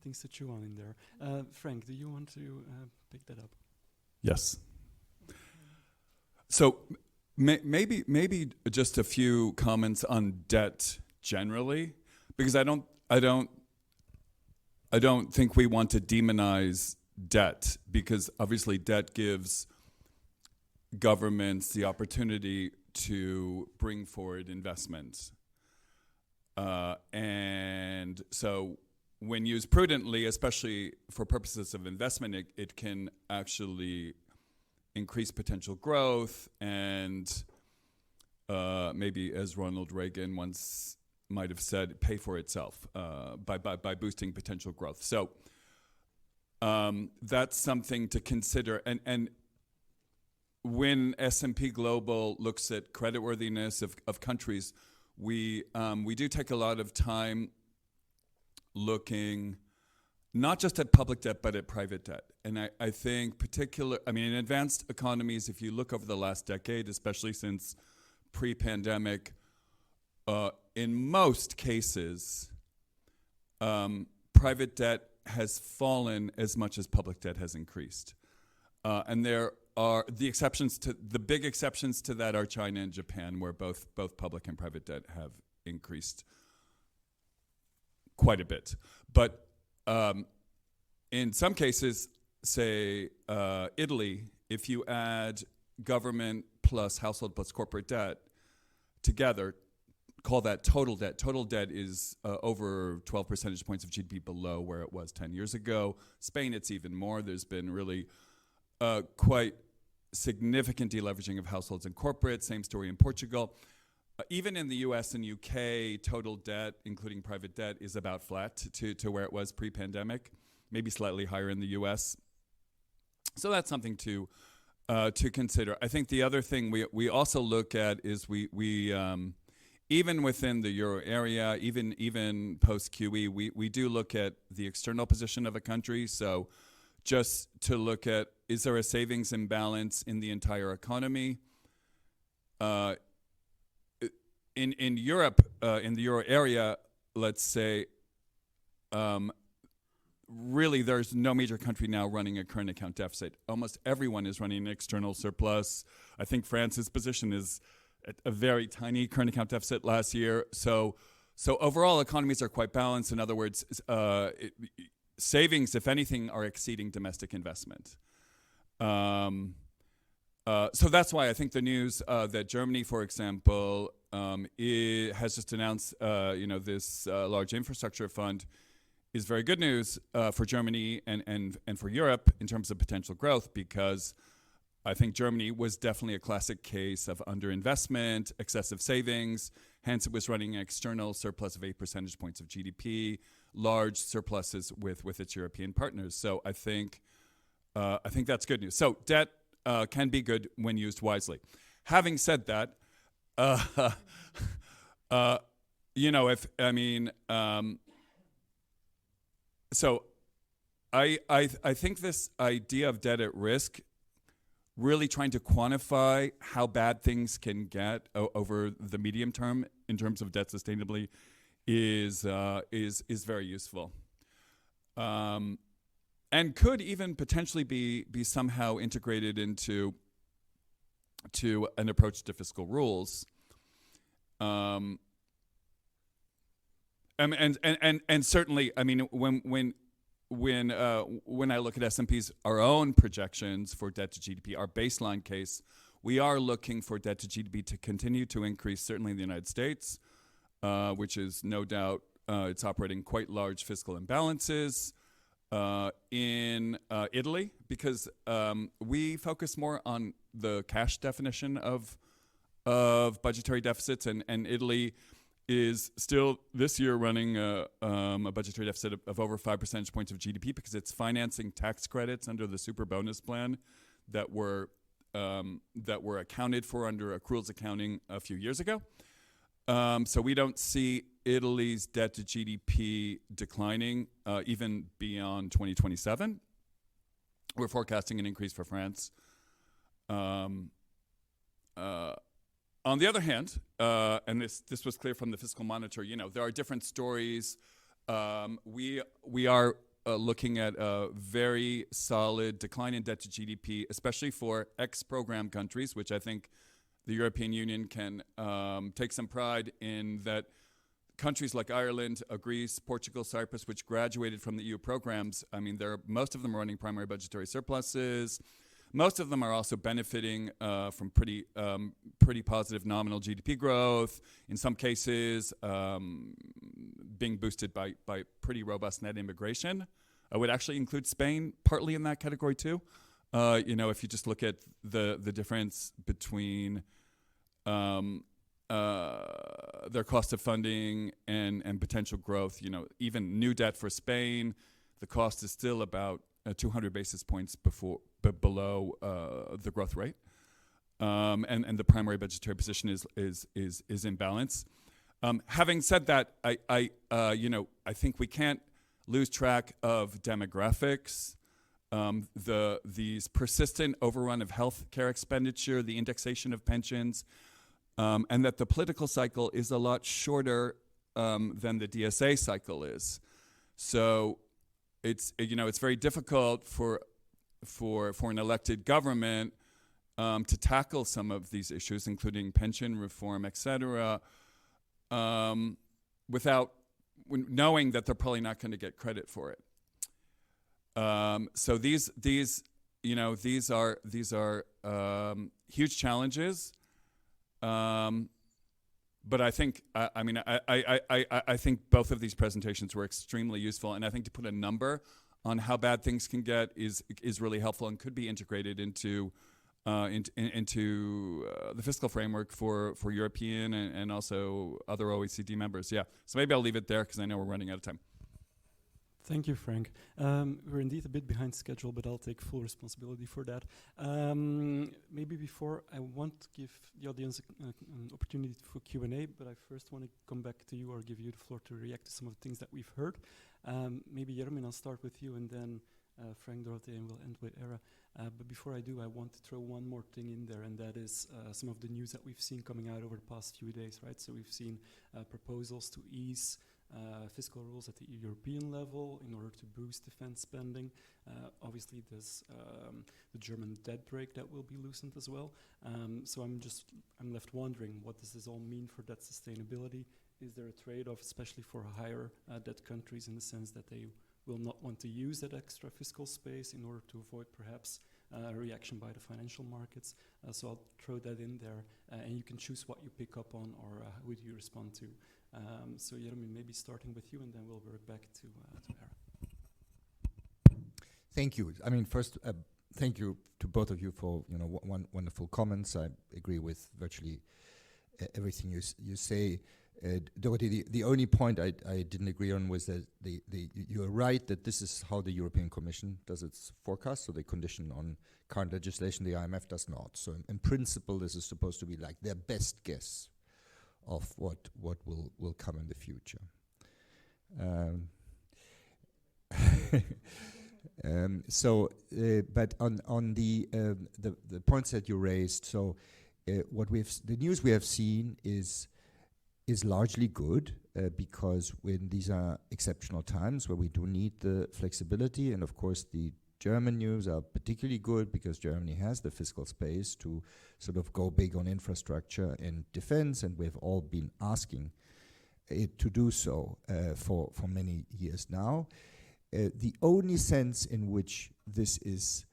things to chew on in there. Frank, do you want to pick that up? Yes. So maybe just a few comments on debt generally, because I don't think we want to demonize debt, because obviously debt gives governments the opportunity to bring forward investments. And so when used prudently, especially for purposes of investment, it can actually increase potential growth and maybe, as Ronald Reagan once might have said, pay for itself by boosting potential growth. So that's something to consider. And when S&P Global looks at creditworthiness of countries, we do take a lot of time looking not just at public debt, but at private debt. And I think in advanced economies, if you look over the last decade, especially since pre-pandemic, in most cases, private debt has fallen as much as public debt has increased. And there are the big exceptions to that are China and Japan, where both public and private debt have increased quite a bit. But in some cases, say Italy, if you add government plus household plus corporate debt together, call that total debt. Total debt is over 12 percentage points of GDP below where it was 10 years ago. Spain, it's even more. There's been really quite significant deleveraging of households and corporates. Same story in Portugal. Even in the US and UK, total debt, including private debt, is about flat to where it was pre-pandemic, maybe slightly higher in the US. So that's something to consider. I think the other thing we also look at is we even within the euro area, even post QE, we do look at the external position of a country. So just to look at, is there a savings imbalance in the entire economy? In Europe, in the euro area, let's say, really there's no major country now running a current account deficit. Almost everyone is running an external surplus. I think France's position is at a very tiny current account deficit last year. So overall economies are quite balanced. In other words, savings, if anything, are exceeding domestic investment. So that's why I think the news that Germany, for example, has just announced, this large infrastructure fund is very good news for Germany and for Europe in terms of potential growth, because I think Germany was definitely a classic case of underinvestment, excessive savings. Hence, it was running an external surplus of 8 percentage points of GDP, large surpluses with its European partners. So I think that's good news. So debt can be good when used wisely. Having said that, so I think this idea of debt at risk, really trying to quantify how bad things can get over the medium term in terms of debt sustainability is very useful, and could even potentially be somehow integrated into an approach to fiscal rules. And certainly, I mean, when when I look at S&P's our own projections for debt to GDP, our baseline case, we are looking for debt to GDP to continue to increase, certainly in the United States, which is no doubt it's operating quite large fiscal imbalances. In Italy, because we focus more on the cash definition of budgetary deficits, and Italy is still this year running a budgetary deficit of over 5 percentage points of GDP because it's financing tax credits under the super bonus plan that were accounted for under accruals accounting a few years ago. So we don't see Italy's debt to GDP declining even beyond 2027. We're forecasting an increase for France. On the other hand, and this was clear from the Fiscal Monitor, there are different stories. We are looking at a very solid decline in debt to GDP, especially for ex-program countries, which I think the European Union can take some pride in, that countries like Ireland, Greece, Portugal, Cyprus, which graduated from the EU programs, I mean, most of them are running primary budgetary surpluses. Most of them are also benefiting from pretty positive nominal GDP growth. In some cases, being boosted by pretty robust net immigration. I would actually include Spain partly in that category too. If you just look at the difference between their cost of funding and potential growth, even new debt for Spain, the cost is still about 200 basis points below the growth rate, and the primary budgetary position is in balance. Having said that, I think we can't lose track of demographics, these persistent overrun of health care expenditure, the indexation of pensions, and that the political cycle is a lot shorter than the DSA cycle is. So it's very difficult for an elected government to tackle some of these issues, including pension reform, et cetera, without knowing that they're probably not going to get credit for it. So these are huge challenges. But I think, I think both of these presentations were extremely useful, and I think to put a number on how bad things can get is really helpful and could be integrated into the fiscal framework for European and also other OECD members. Yeah, so maybe I'll leave it there because I know we're running out of time. Thank you, Frank. We're indeed a bit behind schedule, but I'll take full responsibility for that. Maybe before, I want to give the audience an opportunity for Q&A, but I first want to come back to you or give you the floor to react to some of the things that we've heard. Maybe Jeremy, I'll start with you, and then Frank, Dorothee, and we'll end with Era. But before I do, I want to throw one more thing in there, and that is some of the news that we've seen coming out over the past few days, right? So we've seen proposals to ease fiscal rules at the European level in order to boost defense spending. Obviously, there's the German debt brake that will be loosened as well. So I'm left wondering, what does this all mean for debt sustainability? Is there a trade-off, especially for higher debt countries, in the sense that they will not want to use that extra fiscal space in order to avoid perhaps a reaction by the financial markets? So I'll throw that in there, and you can choose what you pick up on or who do you respond to. So Jeremy, maybe starting with you, and then we'll work back to Era. Thank you. I mean, first, thank you to both of you for wonderful comments. I agree with virtually everything you say. Dorothy, the only point I didn't agree on was that you're right that this is how the European Commission does its forecast, so they condition on current legislation. The IMF does not. So in principle, this is supposed to be like their best guess of what will come in the future. But on the points that you raised, so the news we have seen is largely good because when these are exceptional times where we do need the flexibility, and of course the German news are particularly good because Germany has the fiscal space to sort of go big on infrastructure and defense, and we've all been asking it to do so for many years now. the only sense in which this is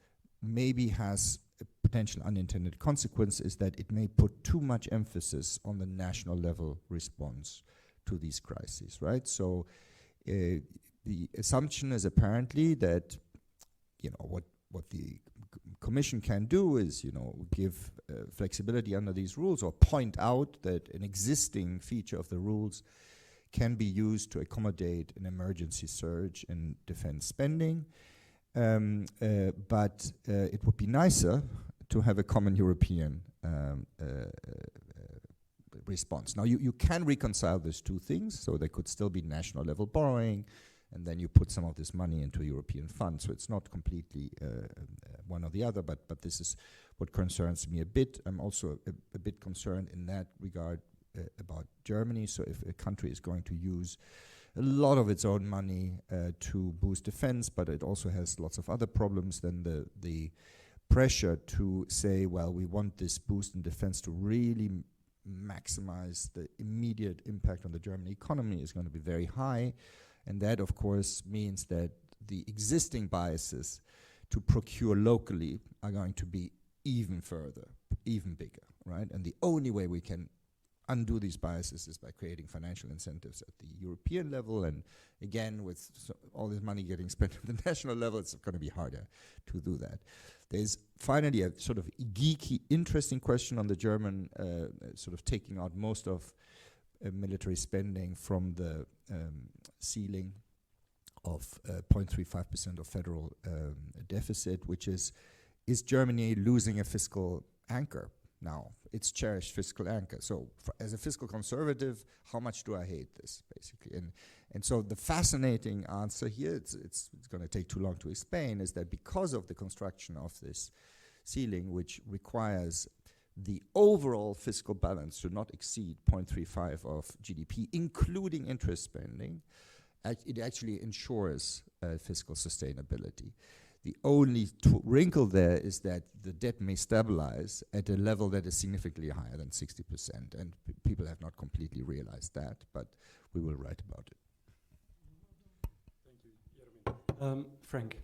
maybe has a potential unintended consequence is that it may put too much emphasis on the national level response to these crises, right? So the assumption is apparently that, what the Commission can do is, give flexibility under these rules, or point out that an existing feature of the rules can be used to accommodate an emergency surge in defense spending. But it would be nicer to have a common European response. Now, you can reconcile these two things, so there could still be national level borrowing, and then you put some of this money into European funds. So it's not completely one or the other, but this is what concerns me a bit. I'm also a bit concerned in that regard about Germany. So if a country is going to use a lot of its own money to boost defense, but it also has lots of other problems, then the pressure to say, well, we want this boost in defense to really maximize the immediate impact on the German economy is going to be very high. And that, of course, means that the existing biases to procure locally are going to be even further, even bigger, right? And the only way we can undo these biases is by creating financial incentives at the European level. And again, with all this money getting spent at the national level, it's going to be harder to do that. There's finally a sort of geeky, interesting question on the German sort of taking out most of military spending from the ceiling of 0.35% of federal deficit, which is Germany losing a fiscal anchor now, its cherished fiscal anchor? So as a fiscal conservative, how much do I hate this, basically? And so the fascinating answer here, it's going to take too long to explain, is that because of the construction of this ceiling, which requires the overall fiscal balance to not exceed 0.35 of GDP, including interest spending, it actually ensures fiscal sustainability. The only wrinkle there is that the debt may stabilize at a level that is significantly higher than 60%, and people have not completely realized that, but we will write about it. Thank you, Jeremy. Frank, do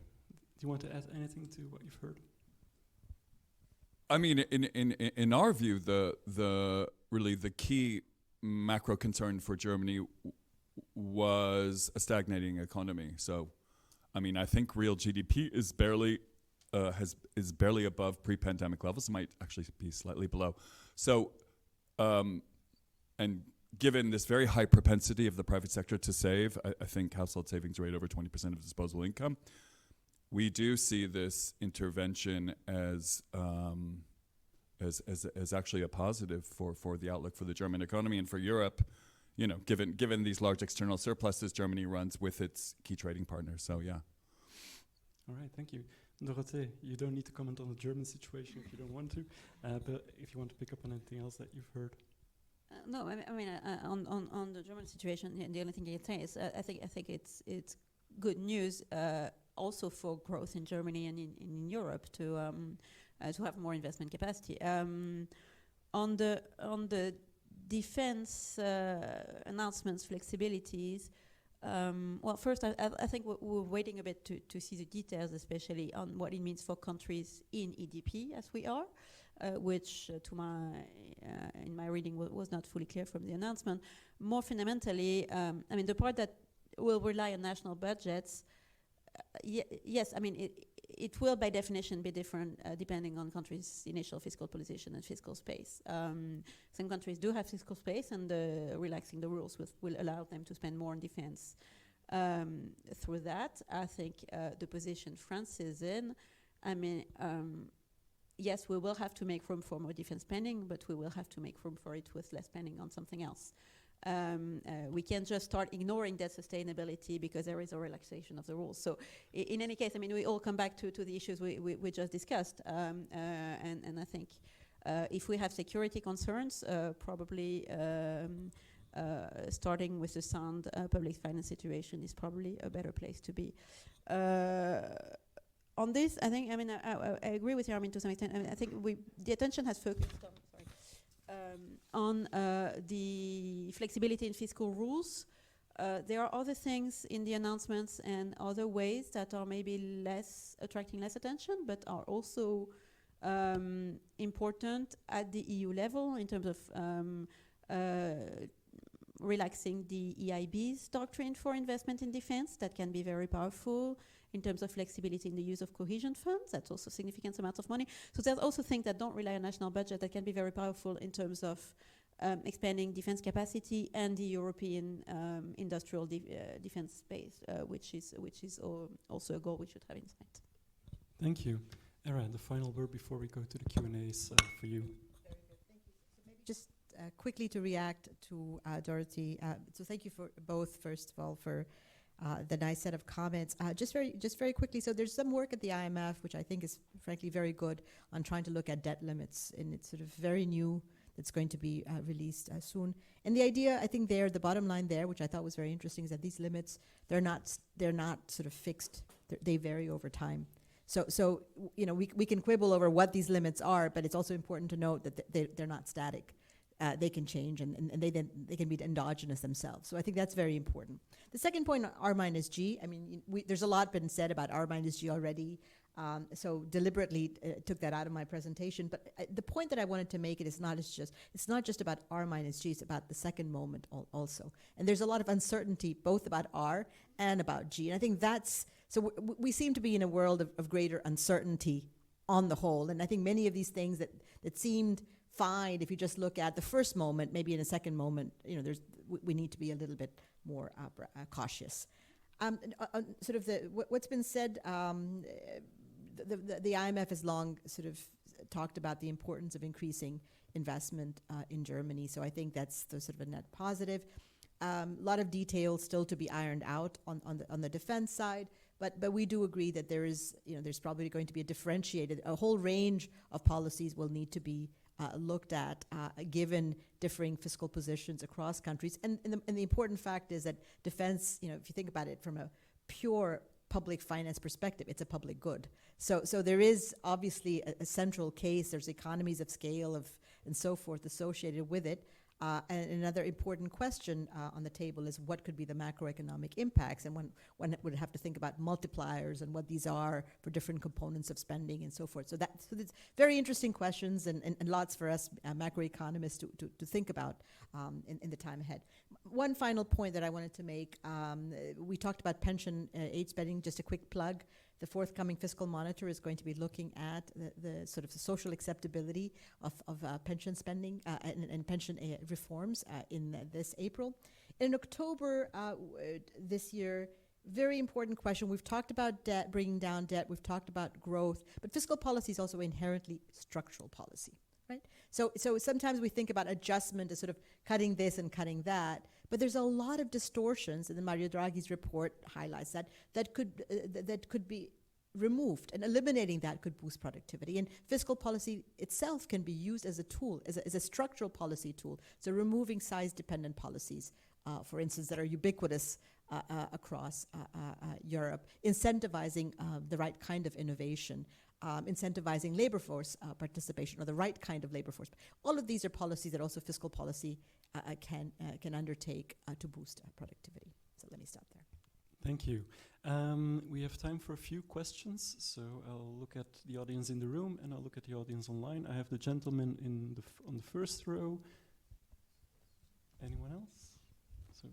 you want to add anything to what you've heard? I mean, in our view, the key macro concern for Germany was a stagnating economy. So, I mean, I think real GDP is barely above pre-pandemic levels. It might actually be slightly below. So, and given this very high propensity of the private sector to save, I think household savings rate over 20% of disposable income, we do see this intervention as actually a positive for the outlook for the German economy and for Europe. Given these large external surpluses Germany runs with its key trading partners. So yeah. All right, thank you. Dorothee, you don't need to comment on the German situation if you don't want to, but if you want to pick up on anything else that you've heard. No, I mean, on the German situation, the only thing I can say is I think it's good news also for growth in Germany and in Europe to have more investment capacity. On the defense announcements, flexibilities. Well, first, I think we're waiting a bit to see the details, especially on what it means for countries in EDP, as we are, which, in my reading, was not fully clear from the announcement. More fundamentally, I mean, the part that will rely on national budgets, yes, I mean, it will by definition be different depending on countries' initial fiscal position and fiscal space. Some countries do have fiscal space, and relaxing the rules will allow them to spend more on defense. Through that, I think the position France is in, I mean, yes, we will have to make room for more defense spending, but we will have to make room for it with less spending on something else. We can't just start ignoring debt sustainability because there is a relaxation of the rules. So in any case, I mean, we all come back to the issues we just discussed. And I think if we have security concerns, probably starting with the sound public finance situation is probably a better place to be. On this, I think, I mean, I agree with you, I mean, to some extent. I mean, I think the attention has focused on the flexibility in fiscal rules. there are other things in the announcements and other ways that are maybe attracting less attention, but are also important at the EU level in terms of relaxing the EIB's doctrine for investment in defense. That can be very powerful in terms of flexibility in the use of cohesion funds. That's also significant amounts of money. So there's also things that don't rely on national budget that can be very powerful in terms of expanding defense capacity and the European industrial defense space, which is also a goal we should have in sight. Thank you. Era, the final word before we go to the Q&As for you. Just quickly to react to Dorothy. So thank you for both, first of all, for the nice set of comments. Just very quickly, so there's some work at the IMF, which I think is frankly very good, on trying to look at debt limits, and it's sort of very new. It's going to be released soon. And the idea, I think, the bottom line there, which I thought was very interesting, is that these limits, they're not sort of fixed. They vary over time. So we can quibble over what these limits are, but it's also important to note that they're not static. They can change, and they can be endogenous themselves. So I think that's very important. The second point, R minus G. I mean, there's a lot been said about R minus G already. So deliberately took that out of my presentation. But the point that I wanted to make it's not just about R minus G. It's about the second moment also. And there's a lot of uncertainty both about R and about G. And I think so we seem to be in a world of greater uncertainty on the whole. And I think many of these things that seemed fine, if you just look at the first moment, maybe in a second moment, we need to be a little bit more cautious. Sort of what's been said, the IMF has long sort of talked about the importance of increasing investment in Germany. So I think that's sort of a net positive. A lot of details still to be ironed out on the defense side, but we do agree that there's probably going to be a whole range of policies will need to be looked at given differing fiscal positions across countries. And the important fact is that defense, if you think about it from a pure public finance perspective, it's a public good. So there is obviously a central case. There's economies of scale and so forth associated with it. And another important question on the table is what could be the macroeconomic impacts, and one would have to think about multipliers and what these are for different components of spending and so forth. So it's very interesting questions and lots for us macroeconomists to think about in the time ahead. One final point that I wanted to make, we talked about pension aid spending, just a quick plug. The forthcoming fiscal monitor is going to be looking at the sort of the social acceptability of pension spending and pension reforms in this April. In October this year, very important question. We've talked about debt, bringing down debt. We've talked about growth, but fiscal policy is also inherently structural policy, right? So sometimes we think about adjustment as sort of cutting this and cutting that, but there's a lot of distortions, and Mario Draghi's report highlights that could be removed, and eliminating that could boost productivity. And fiscal policy itself can be used as a tool, as a structural policy tool. So removing size-dependent policies, for instance, that are ubiquitous across Europe, incentivizing the right kind of innovation, incentivizing labor force participation, or the right kind of labor force. All of these are policies that also fiscal policy can undertake to boost productivity. So let me stop there. Thank you. We have time for a few questions, so I'll look at the audience in the room and I'll look at the audience online. I have the gentleman on the first row. Anyone else? So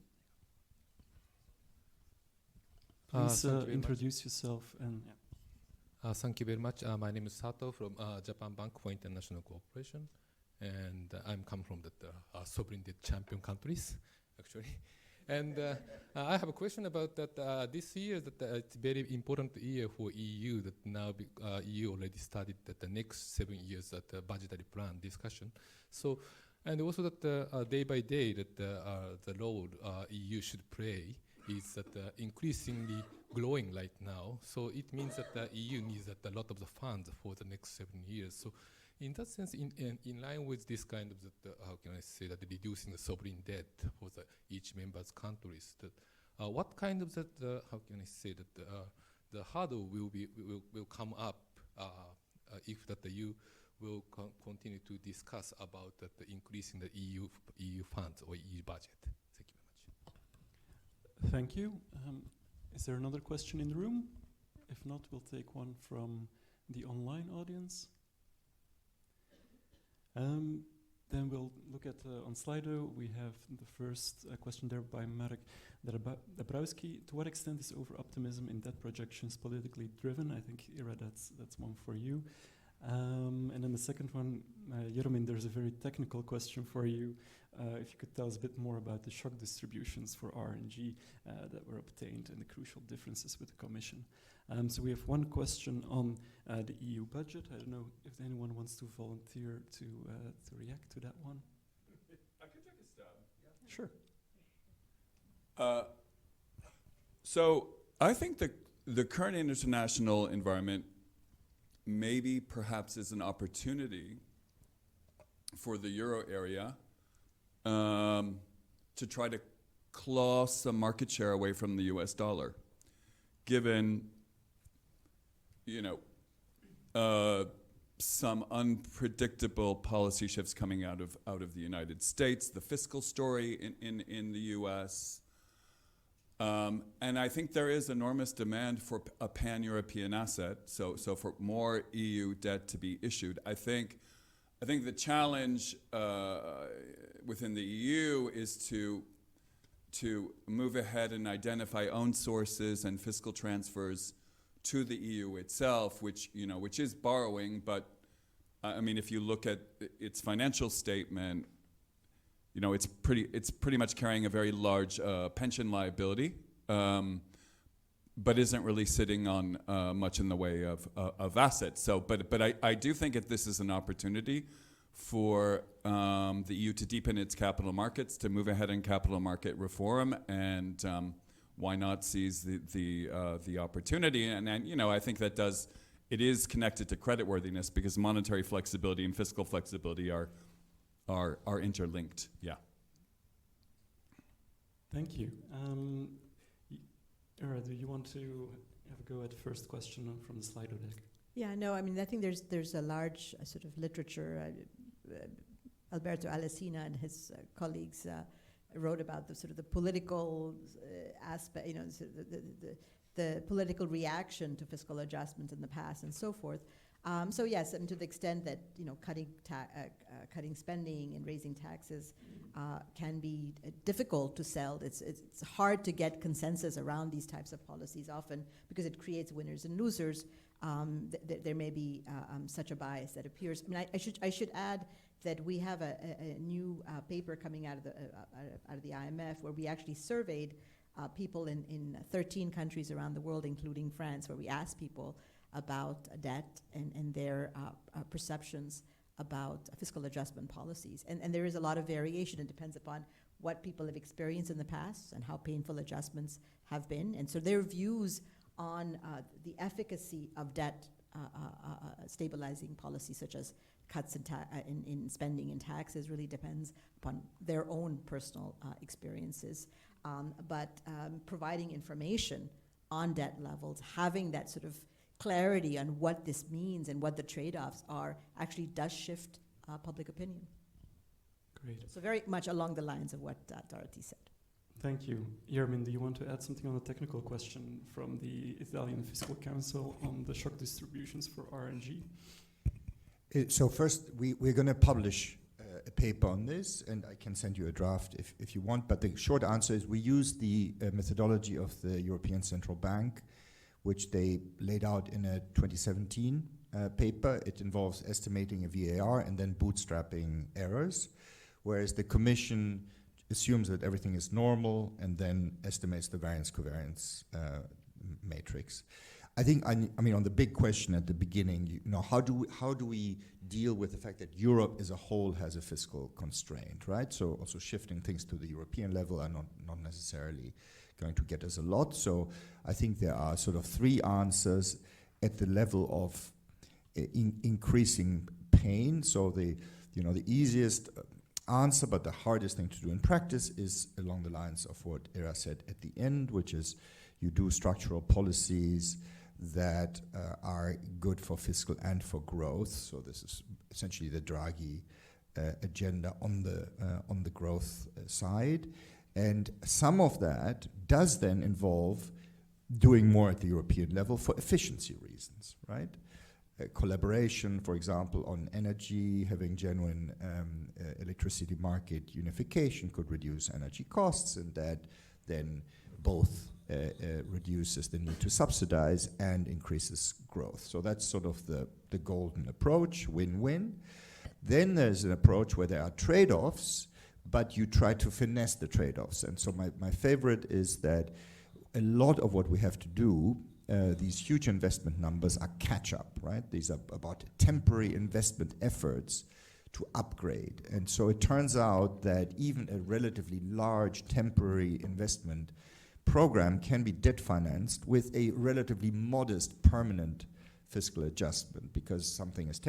please introduce yourself and yeah. Thank you very much. My name is Sato from Japan Bank for International Cooperation, and I'm come from the sovereign debt champion countries, actually. And I have a question about that. This year, it's very important year for EU. That now EU already started the next 7 years the budgetary plan discussion. So, and also that day by day that the role EU should play is that increasingly growing right now. So it means that the EU needs a lot of the funds for the next 7 years. So in that sense, in line with this kind of, how can I say that, reducing the sovereign debt for each member's countries, that what kind of how can I say that the hurdle will come up if that the EU will continue to discuss about increasing the EU funds or EU budget. Thank you very much. Thank you. Is there another question in the room? If not, we'll take one from the online audience. Then we'll look at, on Slido, we have the first question there by Marek Dabrowski. To what extent is over-optimism in debt projections politically driven? I think, Ira, that's one for you. And then the second one, Jeromin, there's a very technical question for you. If you could tell us a bit more about the shock distributions for RNG that were obtained and the crucial differences with the Commission. So we have one question on the EU budget. I don't know if anyone wants to volunteer to react to that one. I could take a stab. Sure. So I think the current international environment maybe perhaps is an opportunity for the euro area to try to claw some market share away from the US dollar, given, some unpredictable policy shifts coming out of the United States, the fiscal story in the US. And I think there is enormous demand for a pan-European asset, so for more EU debt to be issued. I think the challenge within the EU is to move ahead and identify own sources and fiscal transfers to the EU itself, which is borrowing, but I mean, if you look at its financial statement, it's pretty much carrying a very large pension liability, but isn't really sitting on much in the way of assets. So, but I do think that this is an opportunity for the EU to deepen its capital markets, to move ahead in capital market reform, and why not seize the opportunity? And I think that it is connected to creditworthiness, because monetary flexibility and fiscal flexibility are interlinked. Yeah. Thank you. Ira, do you want to have a go at the first question from the Slido deck? Yeah, no, I mean, I think there's a large sort of literature. Alberto Alesina and his colleagues wrote about the sort of the political aspect, the political reaction to fiscal adjustments in the past and so forth. So yes, and to the extent that cutting spending and raising taxes can be difficult to sell. It's hard to get consensus around these types of policies often because it creates winners and losers. There may be such a bias that appears. I mean, I should add that we have a new paper coming out of the IMF where we actually surveyed people in 13 countries around the world, including France, where we asked people about debt and their perceptions about fiscal adjustment policies. And there is a lot of variation. It depends upon what people have experienced in the past and how painful adjustments have been. And so their views on the efficacy of debt stabilizing policies such as cuts in spending and taxes really depends upon their own personal experiences. But providing information on debt levels, having that sort of clarity on what this means and what the trade-offs are actually does shift public opinion. Great. So very much along the lines of what Dorothy said. Thank you. Jermin, do you want to add something on the technical question from the Italian Fiscal Council on the shock distributions for RNG? So first, we're going to publish a paper on this, and I can send you a draft if you want. But the short answer is we use the methodology of the European Central Bank, which they laid out in a 2017 paper. It involves estimating a VAR and then bootstrapping errors, whereas the Commission assumes that everything is normal and then estimates the variance-covariance matrix. I think, I mean, on the big question at the beginning, how do we deal with the fact that Europe as a whole has a fiscal constraint, right? So also shifting things to the European level are not necessarily going to get us a lot. So I think there are sort of three answers at the level of increasing pain. So the easiest answer, but the hardest thing to do in practice is along the lines of what Ira said at the end, which is you do structural policies that are good for fiscal and for growth. So this is essentially the Draghi agenda on the growth side. And some of that does then involve doing more at the European level for efficiency reasons, right? Collaboration, for example, on energy, having genuine electricity market unification could reduce energy costs, and that then both reduces the need to subsidize and increases growth. So that's sort of the golden approach, win-win. Then there's an approach where there are trade-offs, but you try to finesse the trade-offs. And so my favorite is that a lot of what we have to do, these huge investment numbers are catch-up, right? These are about temporary investment efforts to upgrade. And so it turns out that even a relatively large temporary investment program can be debt financed with a relatively modest permanent fiscal adjustment, because something is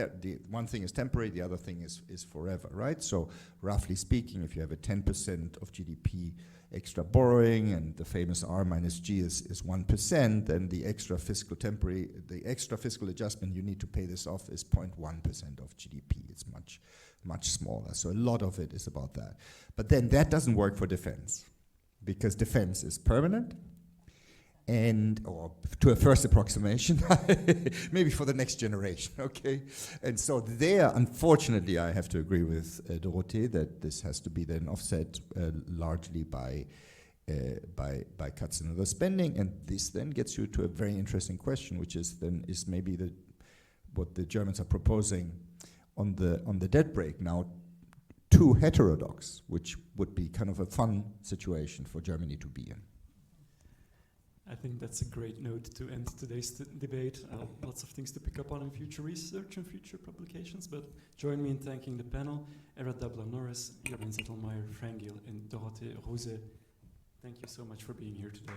one thing is temporary, the other thing is forever, right? So roughly speaking, if you have a 10% of GDP extra borrowing, and the famous R minus G is 1%, then the extra fiscal adjustment you need to pay this off is 0.1% of GDP. It's much smaller. So a lot of it is about that. But then that doesn't work for defense, because defense is permanent, or to a first approximation, maybe for the next generation, okay? And so there, unfortunately, I have to agree with Dorothee that this has to be then offset largely by cuts in other spending, and this then gets you to a very interesting question, which is maybe what the Germans are proposing on the debt brake now too heterodox, which would be kind of a fun situation for Germany to be in. I think that's a great note to end today's debate. Lots of things to pick up on in future research and future publications, but join me in thanking the panel, Era Dabla-Norris, Jürgen Zettelmeier, Frank Gill, and Dorothee Rose. Thank you so much for being here today.